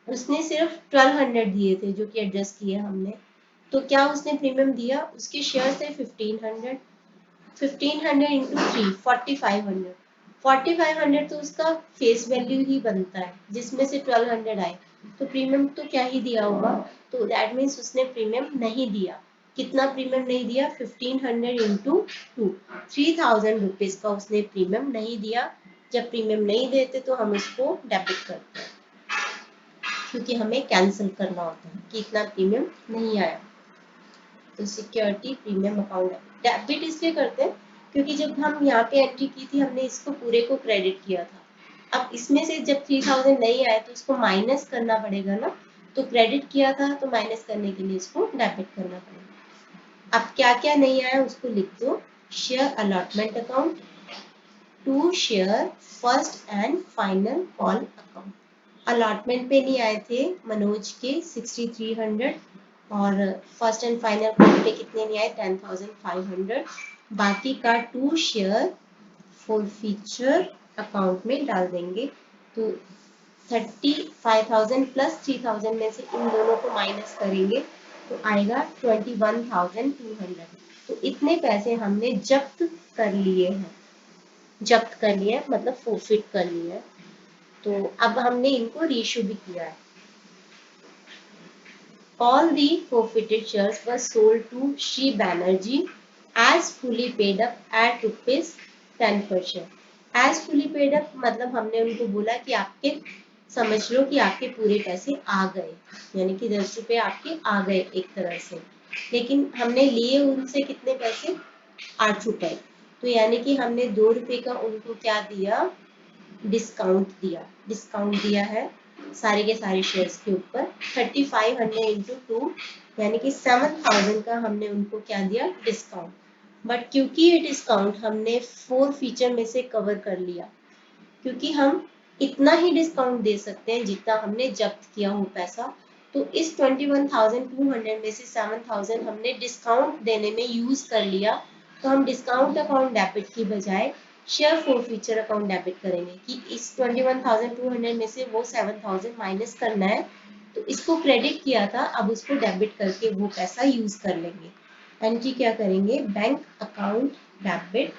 उसने सिर्फ 1200 दिए थे जो कि एडजस्ट किए हमने, तो क्या उसने प्रीमियम दिया, उसके शेयर थे 1500, 1500 इंटू 3 4500, 4500 तो उसका फेस वैल्यू ही बनता है जिसमें से 1200 आए, तो प्रीमियम तो क्या ही दिया होगा, तो दैट मीन्स उसने प्रीमियम नहीं दिया। कितना प्रीमियम नहीं दिया, 1500 इंटू 2 3000 रुपीज का उसने प्रीमियम नहीं दिया। जब प्रीमियम नहीं देते तो हम उसको डेबिट करते हैं, क्योंकि हमें कैंसिल करना होता है कि इतना प्रीमियम नहीं आया। तो सिक्योरिटी प्रीमियम अकाउंट डेबिट इसलिए करते हैं क्योंकि जब हम यहाँ पे एंट्री की थी हमने इसको पूरे को क्रेडिट किया था। अब इसमें से जब 3000 नहीं आए तो उसको माइनस करना पड़ेगा ना, तो क्रेडिट किया था तो माइनस करने के लिए इसको डेबिट करना पड़ेगा। अब क्या क्या नहीं आया उसको लिख दो, share allotment account to share first and final call account. Allotment पे नहीं आए थे मनोज के 6300, और फर्स्ट एंड फाइनल कॉल पे कितने नहीं आए 10,500, बाकी का टू शेयर फॉरफीचर अकाउंट में डाल देंगे। तो 35,000 + 3,000 में से इन दोनों को माइनस करेंगे तो आएगा 21,200। तो इतने पैसे हमने जब्त कर लिए हैं, जब्त कर लिए मतलब फॉरफिट कर लिए हैं। तो अब हमने इनको रीइश्यू भी किया है। All the forfeited shares were sold to Shri Banerjee as fully paid up at ₹10 per share. As fully paid up मतलब हमने उनको बोला कि आपके, समझ लो कि आपके पूरे पैसे आ गए, यानी कि 10 रुपए आपके आ गए एक तरह से, लेकिन हमने लिए उनसे कितने पैसे, 8 रुपए, तो यानी कि हमने 2 रुपए का उनको क्या दिया, डिस्काउंट दिया। डिस्काउंट दिया है सारे के सारे शेयर्स के ऊपर 3500 इंटू 2 यानी कि 7000 का हमने उनको क्या दिया, डिस्काउंट। बट क्योंकि ये डिस्काउंट हमने 4 फीचर में से कवर कर लिया, क्योंकि हम इतना ही डिस्काउंट दे सकते हैं जितना हमने जब्त किया हो पैसा, तो इस 21,200 में से 7,000 हमने डिस्काउंट देने में यूज कर लिया, तो हम डिस्काउंट अकाउंट डेबिट की बजाय शेयर फॉरफीचर अकाउंट डेबिट करेंगे कि इस 21,200 में से वो 7,000 माइनस करना है, तो इसको क्रेडिट किया था अब उसको डेबिट करके वो पैसा यूज कर लेंगे। एंट्री क्या करेंगे, बैंक अकाउंट डेबिट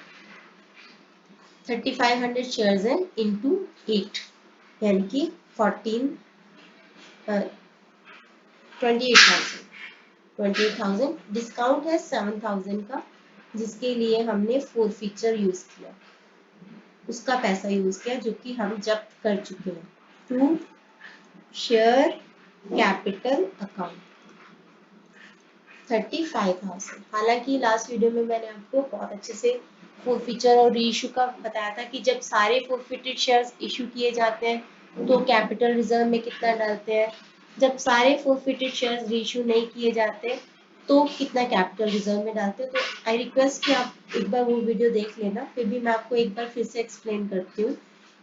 3500 शेयर्स हैं इंटू 8 यानी कि 28,000 डिस्काउंट है 7,000 का, जिसके लिए हमने फॉरफीचर यूज किया, उसका पैसा यूज किया जो कि हम जब्त कर चुके हैं, टू शेयर कैपिटल अकाउंट 35,000। हालांकि लास्ट वीडियो में मैंने आपको बहुत अच्छे से फॉरफीचर और रीइश्यू का बताया था कि जब सारे फॉरफिटेड शेयर्स इशू किए जाते हैं तो कैपिटल रिजर्व में कितना डालते हैं, जब सारे फॉरफिटेड शेयर्स रीइश्यू नहीं किए जाते तो कितना कैपिटल रिजर्व में डालते हैं। तो आई रिक्वेस्ट कि आप एक बार वो वीडियो देख लेना, फिर भी मैं आपको एक बार फिर से एक्सप्लेन करती हूँ,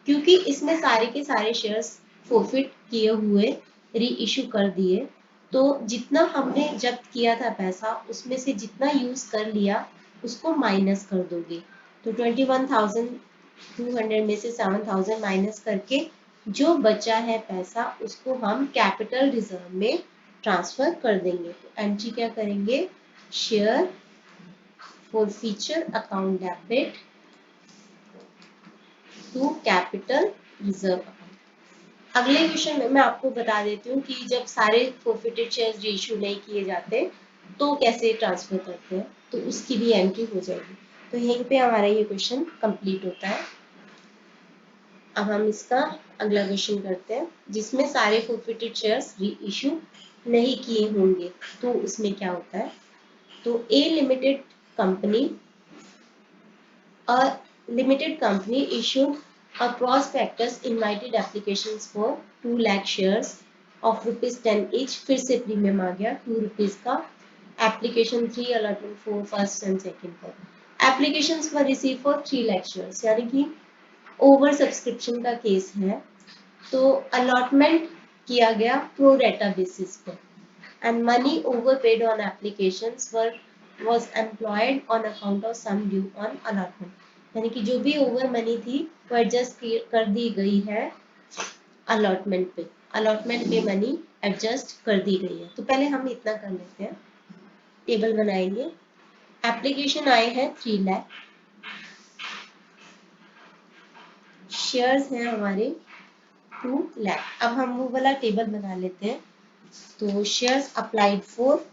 क्योंकि इसमें सारे के सारे शेयर्स फॉरफिट किए हुए री इशू कर दिए, तो जितना हमने जब्त किया था पैसा उसमें से जितना यूज कर लिया उसको माइनस कर दोगे। तो 21,200 में से 7,000 माइनस करके जो बचा है पैसा उसको हम कैपिटल रिजर्व में ट्रांसफर कर देंगे। तो एंट्री क्या करेंगे, share forfeiture account debit to capital reserve account. अगले क्वेश्चन में मैं आपको बता देती हूँ कि जब सारे forfeited शेयर्स रीइश्यू नहीं किए जाते तो कैसे ट्रांसफर करते हैं, तो उसकी भी एंट्री हो जाएगी। तो यहीं पे हमारा ये क्वेश्चन कंप्लीट होता है। अब हम इसका अगला क्वेश्चन करते हैं जिसमें सारे forfeited शेयर्स रीइश्यू नहीं किए होंगे, तो उसमें क्या होता है। तो a limited company A limited company issued a prospectus invited applications for 2 lakh shares of ₹10 each। फिर से प्रीमियम आ गया ₹2 का। Application 3 allotment 4 first and second पर। Applications were received for 3 lakh shares, यानी कि ओवर सब्सक्रिप्शन का केस है, तो अलॉटमेंट किया गया प्रो रेटा बेसिस पर and money overpaid on applications was employed on account of sum due on allotment। यानी कि जो भी ओवर मनी थी वो एडजस्ट कर दी गई है अलॉटमेंट पे, अलॉटमेंट पे मनी एडजस्ट कर दी गई है। तो पहले हम इतना कर लेते हैं, टेबल बनाएंगे। एप्लीकेशन आए हैं 3 लाख, शेयर्स हैं हमारे 2 लाख। अब हम वो वाला टेबल बना लेते हैं। तो shares applied for,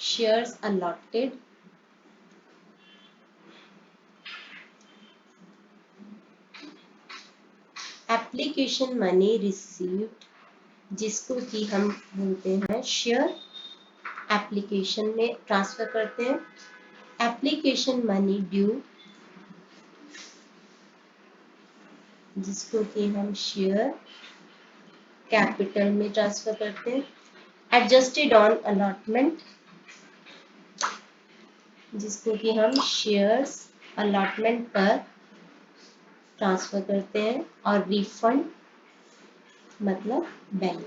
shares allotted, application money received, जिसको कि हम बोलते हैं शेयर एप्लीकेशन में ट्रांसफर करते हैं। एप्लीकेशन मनी ड्यू, जिसको कि हम शेयर कैपिटल में ट्रांसफर करते हैं। एडजस्टेड ऑन अलॉटमेंट, जिसको कि हम शेयर्स अलॉटमेंट पर ट्रांसफर करते हैं। और रिफंड मतलब बैंक।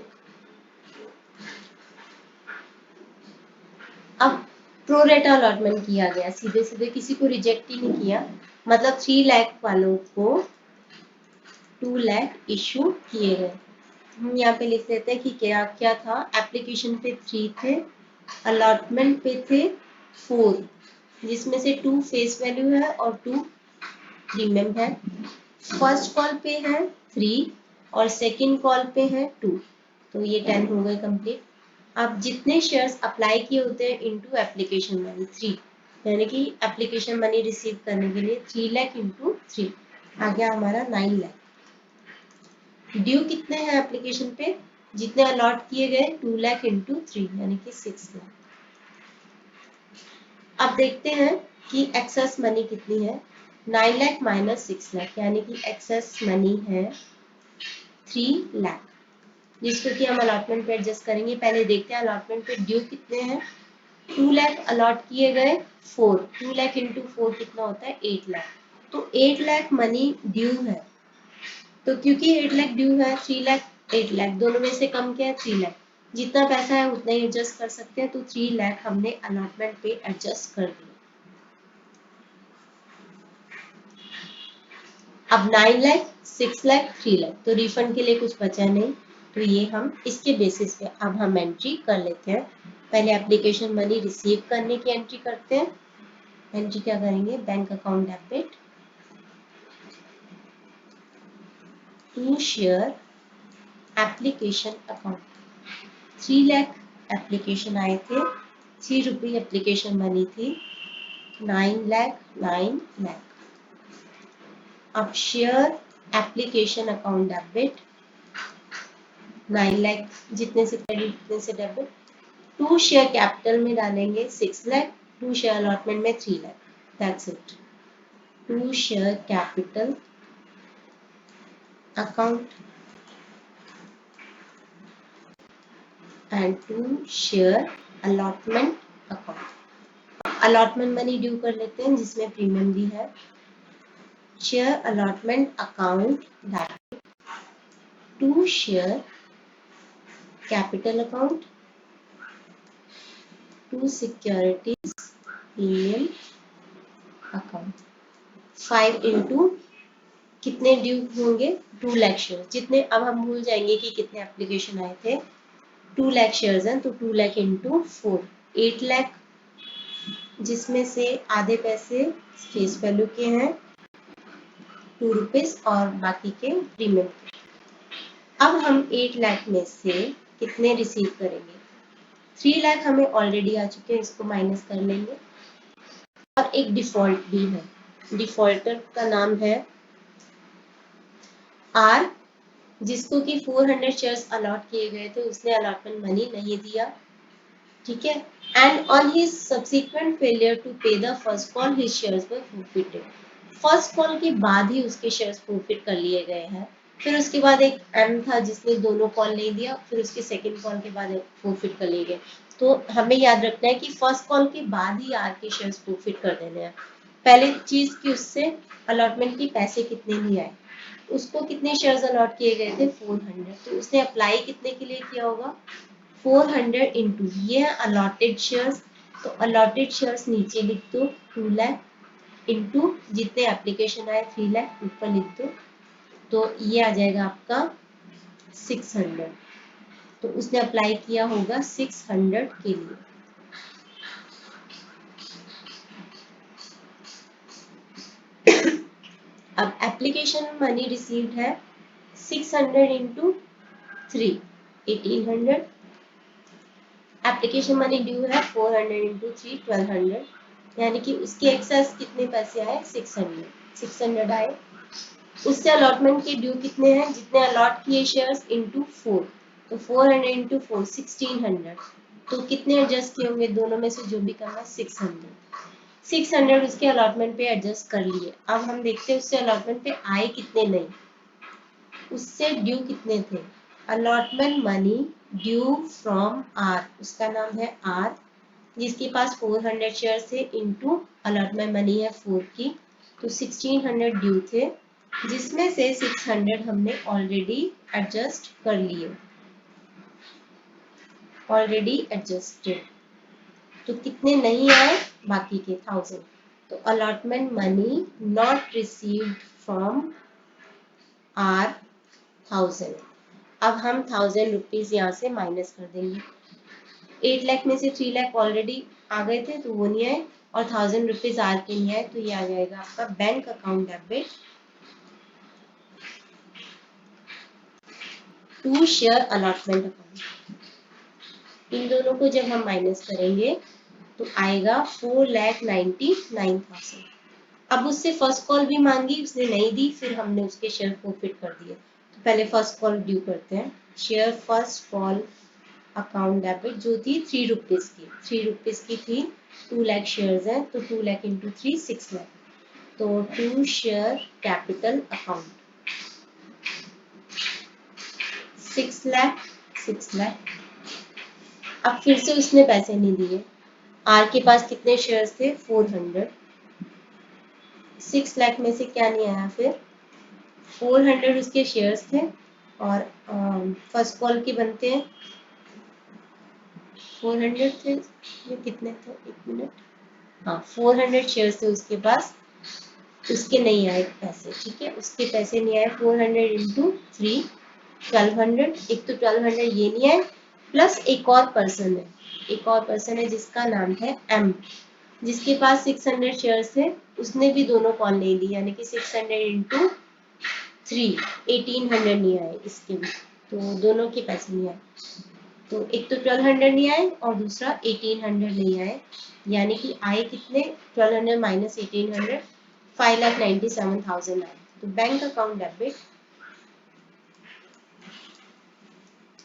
अब प्रो रेटा अलॉटमेंट किया गया, सीधे सीधे किसी को रिजेक्ट ही नहीं किया, मतलब 3 लाख वालों को 2 लाख इशू किए गए। हम यहाँ पे लिख देते हैं कि क्या क्या था। एप्लीकेशन पे 3 थे, अलॉटमेंट पे थे 4, जिसमें से 2 फेस वैल्यू है और 2 प्रीमियम है। फर्स्ट कॉल पे है 3 और सेकंड कॉल पे है 2, तो ये 10 हो गए कंप्लीट। अब जितने शेयर्स अप्लाई किए होते हैं इनटू एप्लीकेशन मनी 3, यानी कि एप्लीकेशन मनी रिसीव करने के लिए 3 लाख इंटू 3 आ गया हमारा 9 लाख। ड्यू कितने हैं एप्लीकेशन पे, जितने अलॉट किए गए 2 लाख इंटू 3 यानी कि 6 लाख। अब देखते हैं कि एक्सेस मनी कितनी है। 9 लाख माइनस 6 लाख, यानी कि एक्सेस मनी है 3 लाख, जिसको कि हम अलॉटमेंट पे एडजस्ट करेंगे। पहले देखते हैं अलॉटमेंट पे ड्यू कितने हैं। 2 लाख अलॉट किए गए 4, 2 लाख इंटू 4 कितना होता है 8 लाख, तो 8 लाख मनी ड्यू है। तो क्योंकि 8 लाख ड्यू है, 3 लाख 8 लाख दोनों में से कम क्या है 3 लाख, जितना पैसा है उतना ही एडजस्ट कर सकते हैं। तो 3 लाख हमने अलॉटमेंट पे एडजस्ट कर दिया। अब 9 लाख 6 लाख 3 लाख, तो रिफंड के लिए कुछ बचा नहीं, तो ये हम इसके बेसिस पे अब हम एंट्री कर लेते हैं। पहले एप्लीकेशन मनी रिसीव करने की एंट्री करते हैं। एंट्री क्या करेंगे, bank account debit to share application account. 3 lakh application आए थे, 3 रुपये एप्लीकेशन मनी थी, 9 लाख 9 लाख। अब share application account debit 9 lakh, जितने से क्रेडिट उतने से डेबिट। टू शेयर कैपिटल में डालेंगे 6 लाख, टू शेयर अलॉटमेंट में 3 lakh, that's it. To share capital account and to share allotment account. Allotment money due कर लेते हैं जिसमें प्रीमियम भी है। Share allotment account that to share capital account to securities premium account 5 into कितने due होंगे 2 lakh share जितने, अब हम भूल जाएंगे कि कितने एप्लीकेशन आए थे। 2 लाख शेयर्स हैं तो 2 लाख इंटू 4 8 लाख, जिसमें से आधे पैसे फेस वैल्यू के हैं 2 रुपीज और बाकी के प्रीमियम। अब हम 8 लाख में से कितने रिसीव करेंगे? 3 लाख हमें ऑलरेडी आ चुके हैं, इसको माइनस कर लेंगे। और एक डिफॉल्ट भी है, डिफॉल्टर का नाम है आर, जिसको कि 400 शेयर्स अलॉट किए गए थे, उसने अलॉटमेंट मनी नहीं दिया, ठीक है। And on his subsequent failure to pay the first call his shares were forfeited. First call के बाद ही उसके शेयर्स फॉरफिट कर लिए गए हैं। फिर उसके बाद एक एम था जिसने दोनों कॉल नहीं दिया, फिर उसके सेकंड कॉल के बाद फॉरफिट कर लिए गए। तो हमें याद रखना है कि फर्स्ट कॉल के बाद ही आर के शेयर्स फॉरफिट कर देने हैं। पहले चीज कि उससे अलॉटमेंट के पैसे कितने नहीं आए, उसको कितने शेयर्स अलॉट किए गए थे 400, तो उसने अप्लाई कितने के लिए किया होगा 400 इंटू ये अलॉटेड शेयर्स, तो अलॉटेड शेयर्स नीचे लिख दो 2 लाख इंटू जितने एप्लीकेशन आए 3 लाख ऊपर लिख दो, तो ये आ जाएगा आपका 600। तो उसने अप्लाई किया होगा 600 के लिए। अब एप्लीकेशन मनी रिसीव्ड है 600 इंटू 3 1800, एप्लीकेशन मनी ड्यू है 400 इंटू 3 1200, यानी कि उसके एक्सेस कितने पैसे आए 600 आए। उससे अलॉटमेंट के ड्यू कितने हैं, जितने अलॉट किए शेयर्स इंटू 4, तो 400 इंटू 4 1600, तो कितने एडजस्ट किए होंगे दोनों में से जो भी करना 600 उसके अलॉटमेंट पे एडजस्ट कर लिए। अब हम देखते हैं उससे अलॉटमेंट पे आए कितने नहीं, उससे ड्यू कितने थे। Allotment money due from R, उसका नाम है आर, जिसके पास 400 शेयर थे इंटू अलॉटमेंट मनी है 4 की, तो 1600 ड्यू थे, जिसमें से 600 हमने ऑलरेडी एडजस्ट कर लिए, ऑलरेडी एडजस्टेड। तो कितने नहीं आए बाकी के 1000, तो allotment money not received from R 1000। अब हम 1000 रुपीज यहाँ से माइनस कर देंगे। 8 लाख में से 3 लाख ऑलरेडी आ गए थे तो वो नहीं आए, और 1000 रुपीज आर के नहीं आए, तो ये आ जाएगा आपका bank account debit to share allotment account. इन दोनों को जब हम माइनस करेंगे तो आएगा 4,99,000। अब उससे फर्स्ट कॉल भी मांगी, उसने नहीं दी, फिर हमने उसके शेयर फॉरफिट कर दिए। तो पहले फर्स्ट कॉल ड्यू करते हैं। Share first call account debit जो थी 3 रुपीज की, 3 रुपीज की थी, 2 लाख शेयर्स हैं तो 2 लाख इंटू 3 6 लाख, तो to share capital account 6 lakh 6 lakh. अब फिर से उसने पैसे नहीं दिए, आर के पास कितने शेयर्स थे 400, 6 लाख में से क्या नहीं आया, फिर 400 उसके शेयर्स थे, और फर्स्ट कॉल के बनते हैं 400 थे, ये कितने थे एक मिनट, हाँ 400 शेयर्स थे उसके पास, उसके नहीं आए पैसे, ठीक है, उसके पैसे नहीं आए। 400 इंटू 3 1200, एक तो 1200 ये नहीं आए, प्लस एक और पर्सन है, एक और पर्सन है जिसका नाम है एम, जिसके पास 600 शेयर्स थे, उसने भी दोनों कॉल नहीं दी, यानी कि 600 इंटू 3 1800 नहीं आए इसके भी, तो दोनों के पैसे नहीं आए। तो एक तो 1200 नहीं आए और दूसरा 1800 नहीं आए, यानी कि आए कितने 1200 माइनस 1800 5,97,000 आए। तो bank account debit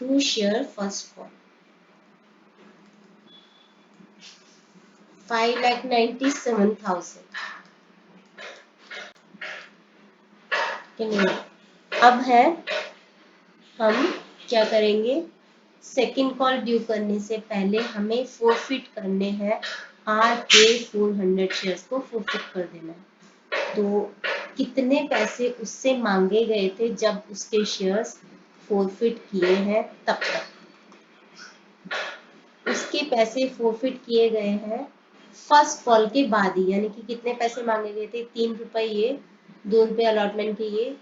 to share first call 5,97,000 के नहीं। अब है हम क्या करेंगे, सेकंड कॉल ड्यू करने से पहले हमें फोरफिट करने हैं आर के 400 शेयर्स को फोरफिट कर देना है। तो कितने पैसे उससे मांगे गए थे जब उसके शेयर्स फोरफिट किए हैं तब तक? उसके पैसे फोरफिट किए गए हैं फर्स्ट कॉल के बाद ही, यानी कि कितने पैसे मांगे गए थे? 3 रुपए ये, 2 रुपए अलॉटमेंट के, ये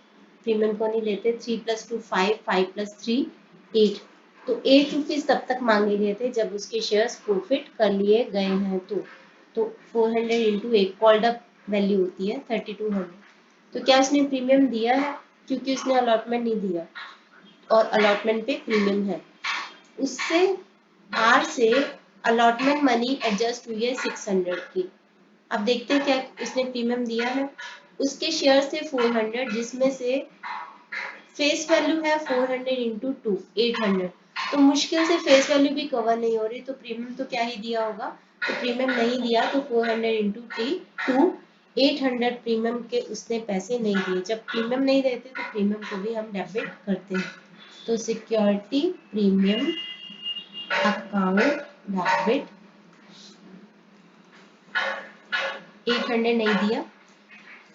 प्रीमियम को नहीं लेते, 3 + 2 5, 5 + 3 8, तो 8 रुपीज तब तक मांगे गए थे जब उसके शेयर्स फोरफिट कर लिए गए हैं। तो 400 × 8 कॉल्ड अप वैल्यू होती है 3200। तो क्या उसने प्रीमियम दिया है? क्योंकि उसने अलॉटमेंट नहीं दिया और अलॉटमेंट पे प्रीमियम है। उससे आर से अलॉटमेंट मनी एडजस्ट हुई है 600 की। अब देखते हैं क्या उसने प्रीमियम दिया है। उसके शेयर थे 400, जिसमें से फेस वैल्यू है 400 × 2 800, तो मुश्किल से फेस वैल्यू भी कवर नहीं हो रही, तो प्रीमियम तो क्या ही दिया होगा। तो प्रीमियम नहीं दिया, तो 400 × 2 800 प्रीमियम के उसने पैसे नहीं दिए। जब प्रीमियम नहीं देते तो प्रीमियम को भी हम डेबिट करते हैं। तो सिक्योरिटी प्रीमियम अकाउंट डेबिट 800 नहीं दिया।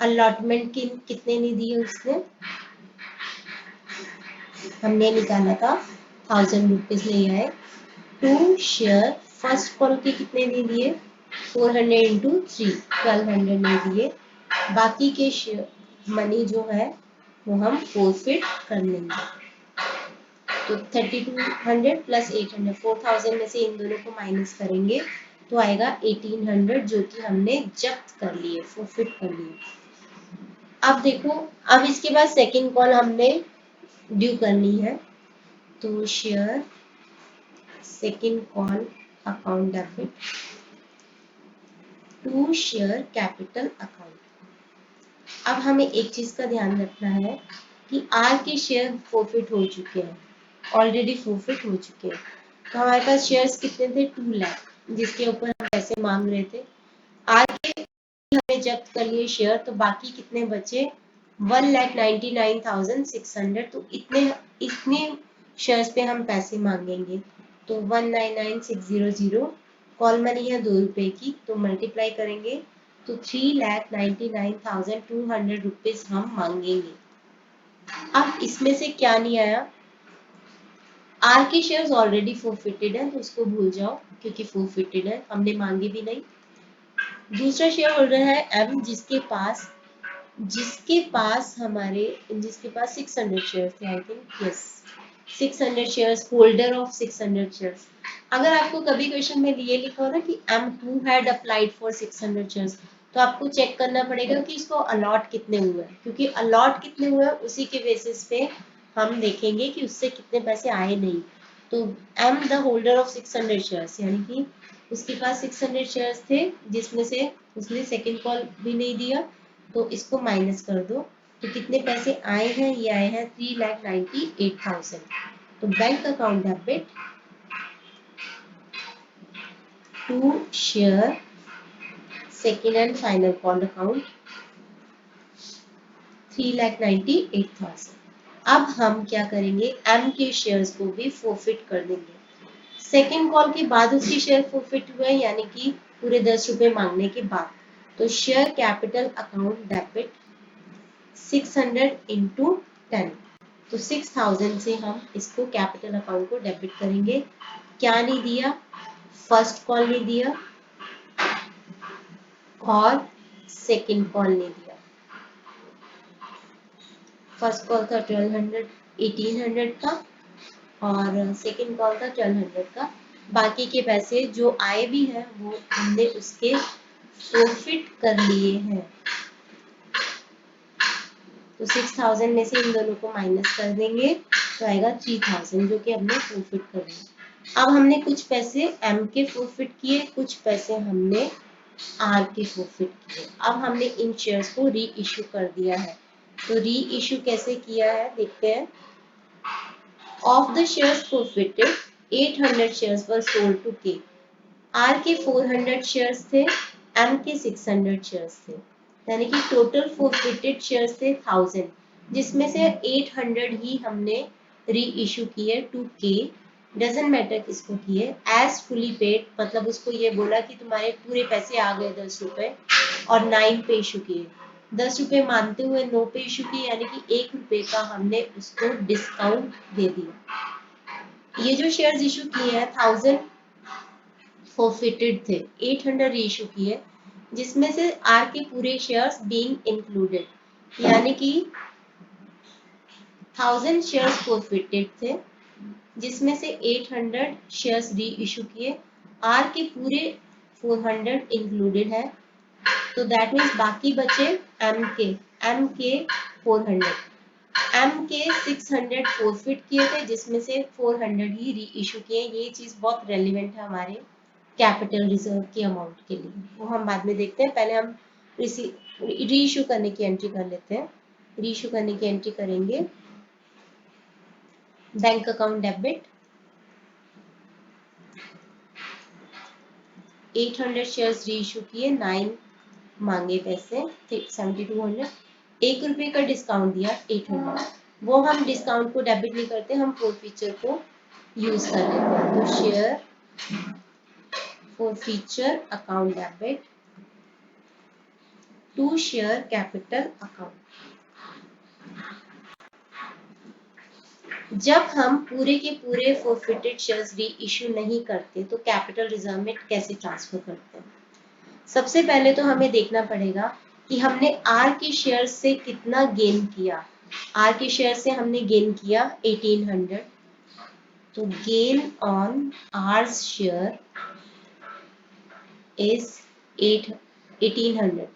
अलॉटमेंट कितने नहीं दिए उसने? हमने निकाला था 1000 रुपीज ले आए। 2 शेयर फर्स्ट कॉल के कितने नहीं दिए? 400 × 3 1200 नहीं दिए। बाकी के शेयर मनी जो है वो हम फोरफिट कर लेंगे। तो 3200 + 800, 4000 में से इन दोनों को माइनस करेंगे तो आएगा 1800, जो कि हमने जब्त कर लिए, फोरफिट कर लिए। अब देखो, अब इसके बाद सेकंड कॉल हमने ड्यू करनी है। तो share second call account debit to share capital account. अब हमें एक चीज का ध्यान रखना है कि आर के शेयर फोरफिट हो चुके हैं, ऑलरेडी फोरफिट हो चुके हैं। तो हमारे पास शेयर्स कितने थे? 2 लाख, जिसके ऊपर हम पैसे मांग रहे थे। आर के हमने जब्त कर लिए शेयर, तो बाकी कितने बचे? 1,99,600। तो इतने शेयर्स पे हम पैसे मांगेंगे। तो 199,600 कॉल मनी है 2 रुपए की, तो मल्टीप्लाई करेंगे तो 3,99,200 रुपीज हम मांगेंगे। अब इसमें से क्या नहीं आया? आर के शेयर्स ऑलरेडी फोरफिटेड है, तो उसको भूल जाओ क्योंकि फोरफिटेड है, हमने मांगे भी नहीं। दूसरा शेयर होल्डर है एम, जिसके पास 600 शेयर्स थे, I think, yes, 600 shares, holder of 600 shares. अगर आपको कभी क्वेश्चन में ये लिखा हो ना कि M who had applied for 600 shares, तो आपको चेक करना पड़ेगा कि इसको अलॉट कितने हुए हैं, क्योंकि अलॉट कितने हुए हैं उसी के बेसिस पे हम देखेंगे कि उससे कितने पैसे आए नहीं। तो am the holder of 600 shares, यानी कि उसके पास 600 शेयर्स थे, जिसमें से उसने सेकंड कॉल भी नहीं दिया, तो इसको माइनस कर दो। तो कितने पैसे आए हैं? ये आए हैं 3,98,000। तो bank account debit to share second and final call account 3,98,000। अब हम क्या करेंगे? एम के शेयर्स को भी फोरफिट कर देंगे। सेकेंड कॉल के बाद उसके शेयर फोरफिट हुए, यानी कि पूरे 10 रुपए मांगने के बाद। तो शेयर कैपिटल अकाउंट डेबिट 600 × 10, तो 6000 से हम इसको कैपिटल अकाउंट को डेबिट करेंगे। क्या नहीं दिया? फर्स्ट कॉल नहीं दिया और सेकंड कॉल नहीं दिया। फर्स्ट कॉल था 1800 का और सेकंड कॉल था 1200 का। बाकी के पैसे जो आए भी हैं वो हमने उसके फोरफिट कर लिए हैं। तो 6000 में से इन दोनों को माइनस कर देंगे तो आएगा 3000, जो कि हमने फोरफिट कर दिया। अब हमने कुछ पैसे एम के फोरफिट किए, कुछ पैसे हमने आर के फोरफिट किए। अब हमने इन शेयर्स को री इश्यू कर दिया है। तो री इश्यू कैसे किया है देखते हैं। Of the shares forfeited 800 shares were sold to K. R के 400 शेयर्स थे, एम के 600 शेयर्स थे, यानी कि टोटल फोरफिटेड शेयर्स थे 1000, जिसमें से 800 ही हमने री इश्यू किए टू के, डजेंट मैटर किसको किए, एज फुली पेड मतलब उसको ये बोला कि तुम्हारे पूरे पैसे आ गए 10 रुपए और 9 पे इशू किए, 10 रुपए मानते हुए 9 पे इशू किए, यानी कि 1 रुपए का हमने उसको डिस्काउंट दे दिया। ये जो शेयर्स इशू किए हैं 1000 फॉरफिटेड थे, 800 रीइशू किए, जिसमें से आर के पूरे शेयर्स बीइंग इंक्लूडेड, यानी कि 1000 शेयर्स फॉरफिटेड थे, जिसमें से 800 शेयर्स री इशू किए, आर के पूरे 400 इंक्लूडेड है, तो दैट मीन्स बाकी बचे एम के 400, एम के 600 फॉरफिट किए थे, जिसमें से 400 ही री इशू किए। ये चीज बहुत रेलिवेंट है हमारे कैपिटल रिजर्व के अमाउंट के लिए, वो हम बाद में देखते हैं। पहले हम री इशू करने की एंट्री कर लेते हैं। री इशू करने की एंट्री करेंगे, बैंक अकाउंट डेबिट 800 शेयर्स री इशू किए, 9 मांगे पैसे 7200, 1 रुपए का डिस्काउंट दिया 800, वो हम डिस्काउंट को डेबिट नहीं करते, हम फॉरफीचर को यूज कर लेते हैं। तो share forfeiture account debit to share capital account. जब हम पूरे के पूरे फॉरफिटेड शेयर्स री इशू नहीं करते तो कैपिटल रिजर्व में कैसे ट्रांसफर करते हैं? सबसे पहले तो हमें देखना पड़ेगा कि हमने आर के शेयर से कितना गेन किया। आर के शेयर से हमने गेन किया 1800, तो gain on R's share is 1800।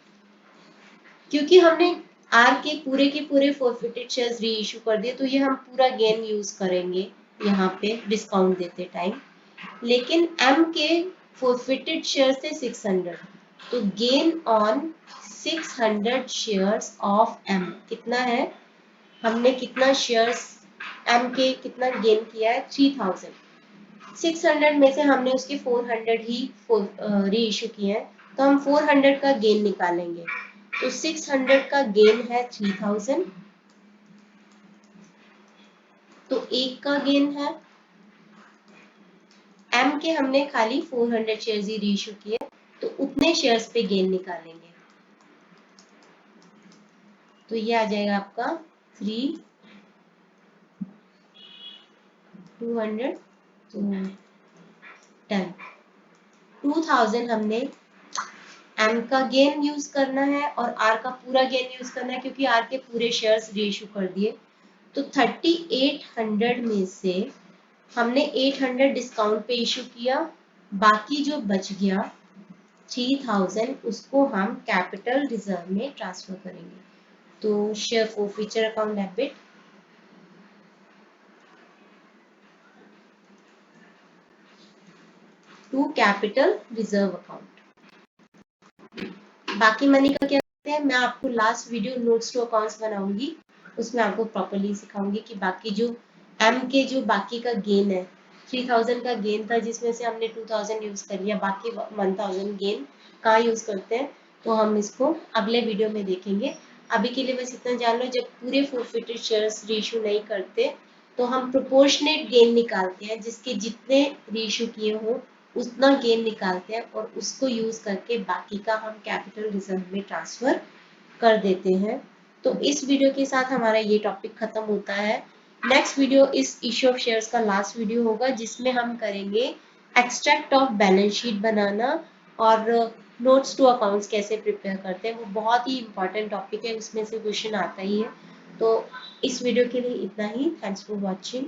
क्योंकि हमने आर के पूरे फॉरफिटेड शेयर्स री इशू कर दिए, तो ये हम पूरा गेन यूज करेंगे यहाँ पे डिस्काउंट देते टाइम। लेकिन एम के फॉरफिटेड शेयर से 600, तो gain on 600 shares of M कितना है, हमने कितना शेयर्स एम के कितना गेन किया है 3000, 600 में से हमने उसके 400 ही री इशू किए हैं, तो हम 400 का गेन निकालेंगे, तो 600 का गेन है 3000, तो एक का गेन है, एम के हमने खाली 400 शेयर्स ही री इशू किए, तो उतने शेयर्स पे गेन निकालेंगे, तो ये आ जाएगा आपका 200, तो 10, 2000 हमने एम का गेन यूज करना है और आर का पूरा गेन यूज करना है, क्योंकि आर के पूरे शेयर्स री इशू कर दिए, तो 3800 में से हमने 800 डिस्काउंट पे इशू किया, बाकी जो बच गया 3000 उसको हम कैपिटल रिजर्व में ट्रांसफर करेंगे। तो share forfeiture account debit to capital reserve account. बाकी मनी का क्या करते हैं, मैं आपको last video notes to accounts बनाऊंगी, उसमें आपको प्रॉपर्ली सिखाऊंगी कि बाकी जो एम के जो बाकी का गेन है 3000 का गेन था, जिसमें से हमने 2000 यूज कर लिया, बाकी 1000 गेन कहाँ यूज करते हैं, तो हम इसको अगले वीडियो में देखेंगे। अभी के लिए बस इतना जान लो, जब पूरे फॉरफिटेड शेयर्स रीइशू नहीं करते तो हम प्रोपोर्शनेट गेन निकालते हैं, जिसके जितने रीइशू किए हो उतना गेन निकालते हैं और उसको यूज करके बाकी का हम कैपिटल रिजर्व में ट्रांसफर कर देते हैं। तो इस वीडियो के साथ हमारा ये टॉपिक खत्म होता है। नेक्स्ट वीडियो इस इशू ऑफ शेयर्स का लास्ट वीडियो होगा, जिसमें हम करेंगे एक्सट्रैक्ट ऑफ बैलेंस शीट बनाना और नोट्स टू अकाउंट्स कैसे प्रिपेयर करते हैं। वो बहुत ही इंपॉर्टेंट टॉपिक है, उसमें से क्वेश्चन आता ही है। तो इस वीडियो के लिए इतना ही। Thanks for watching.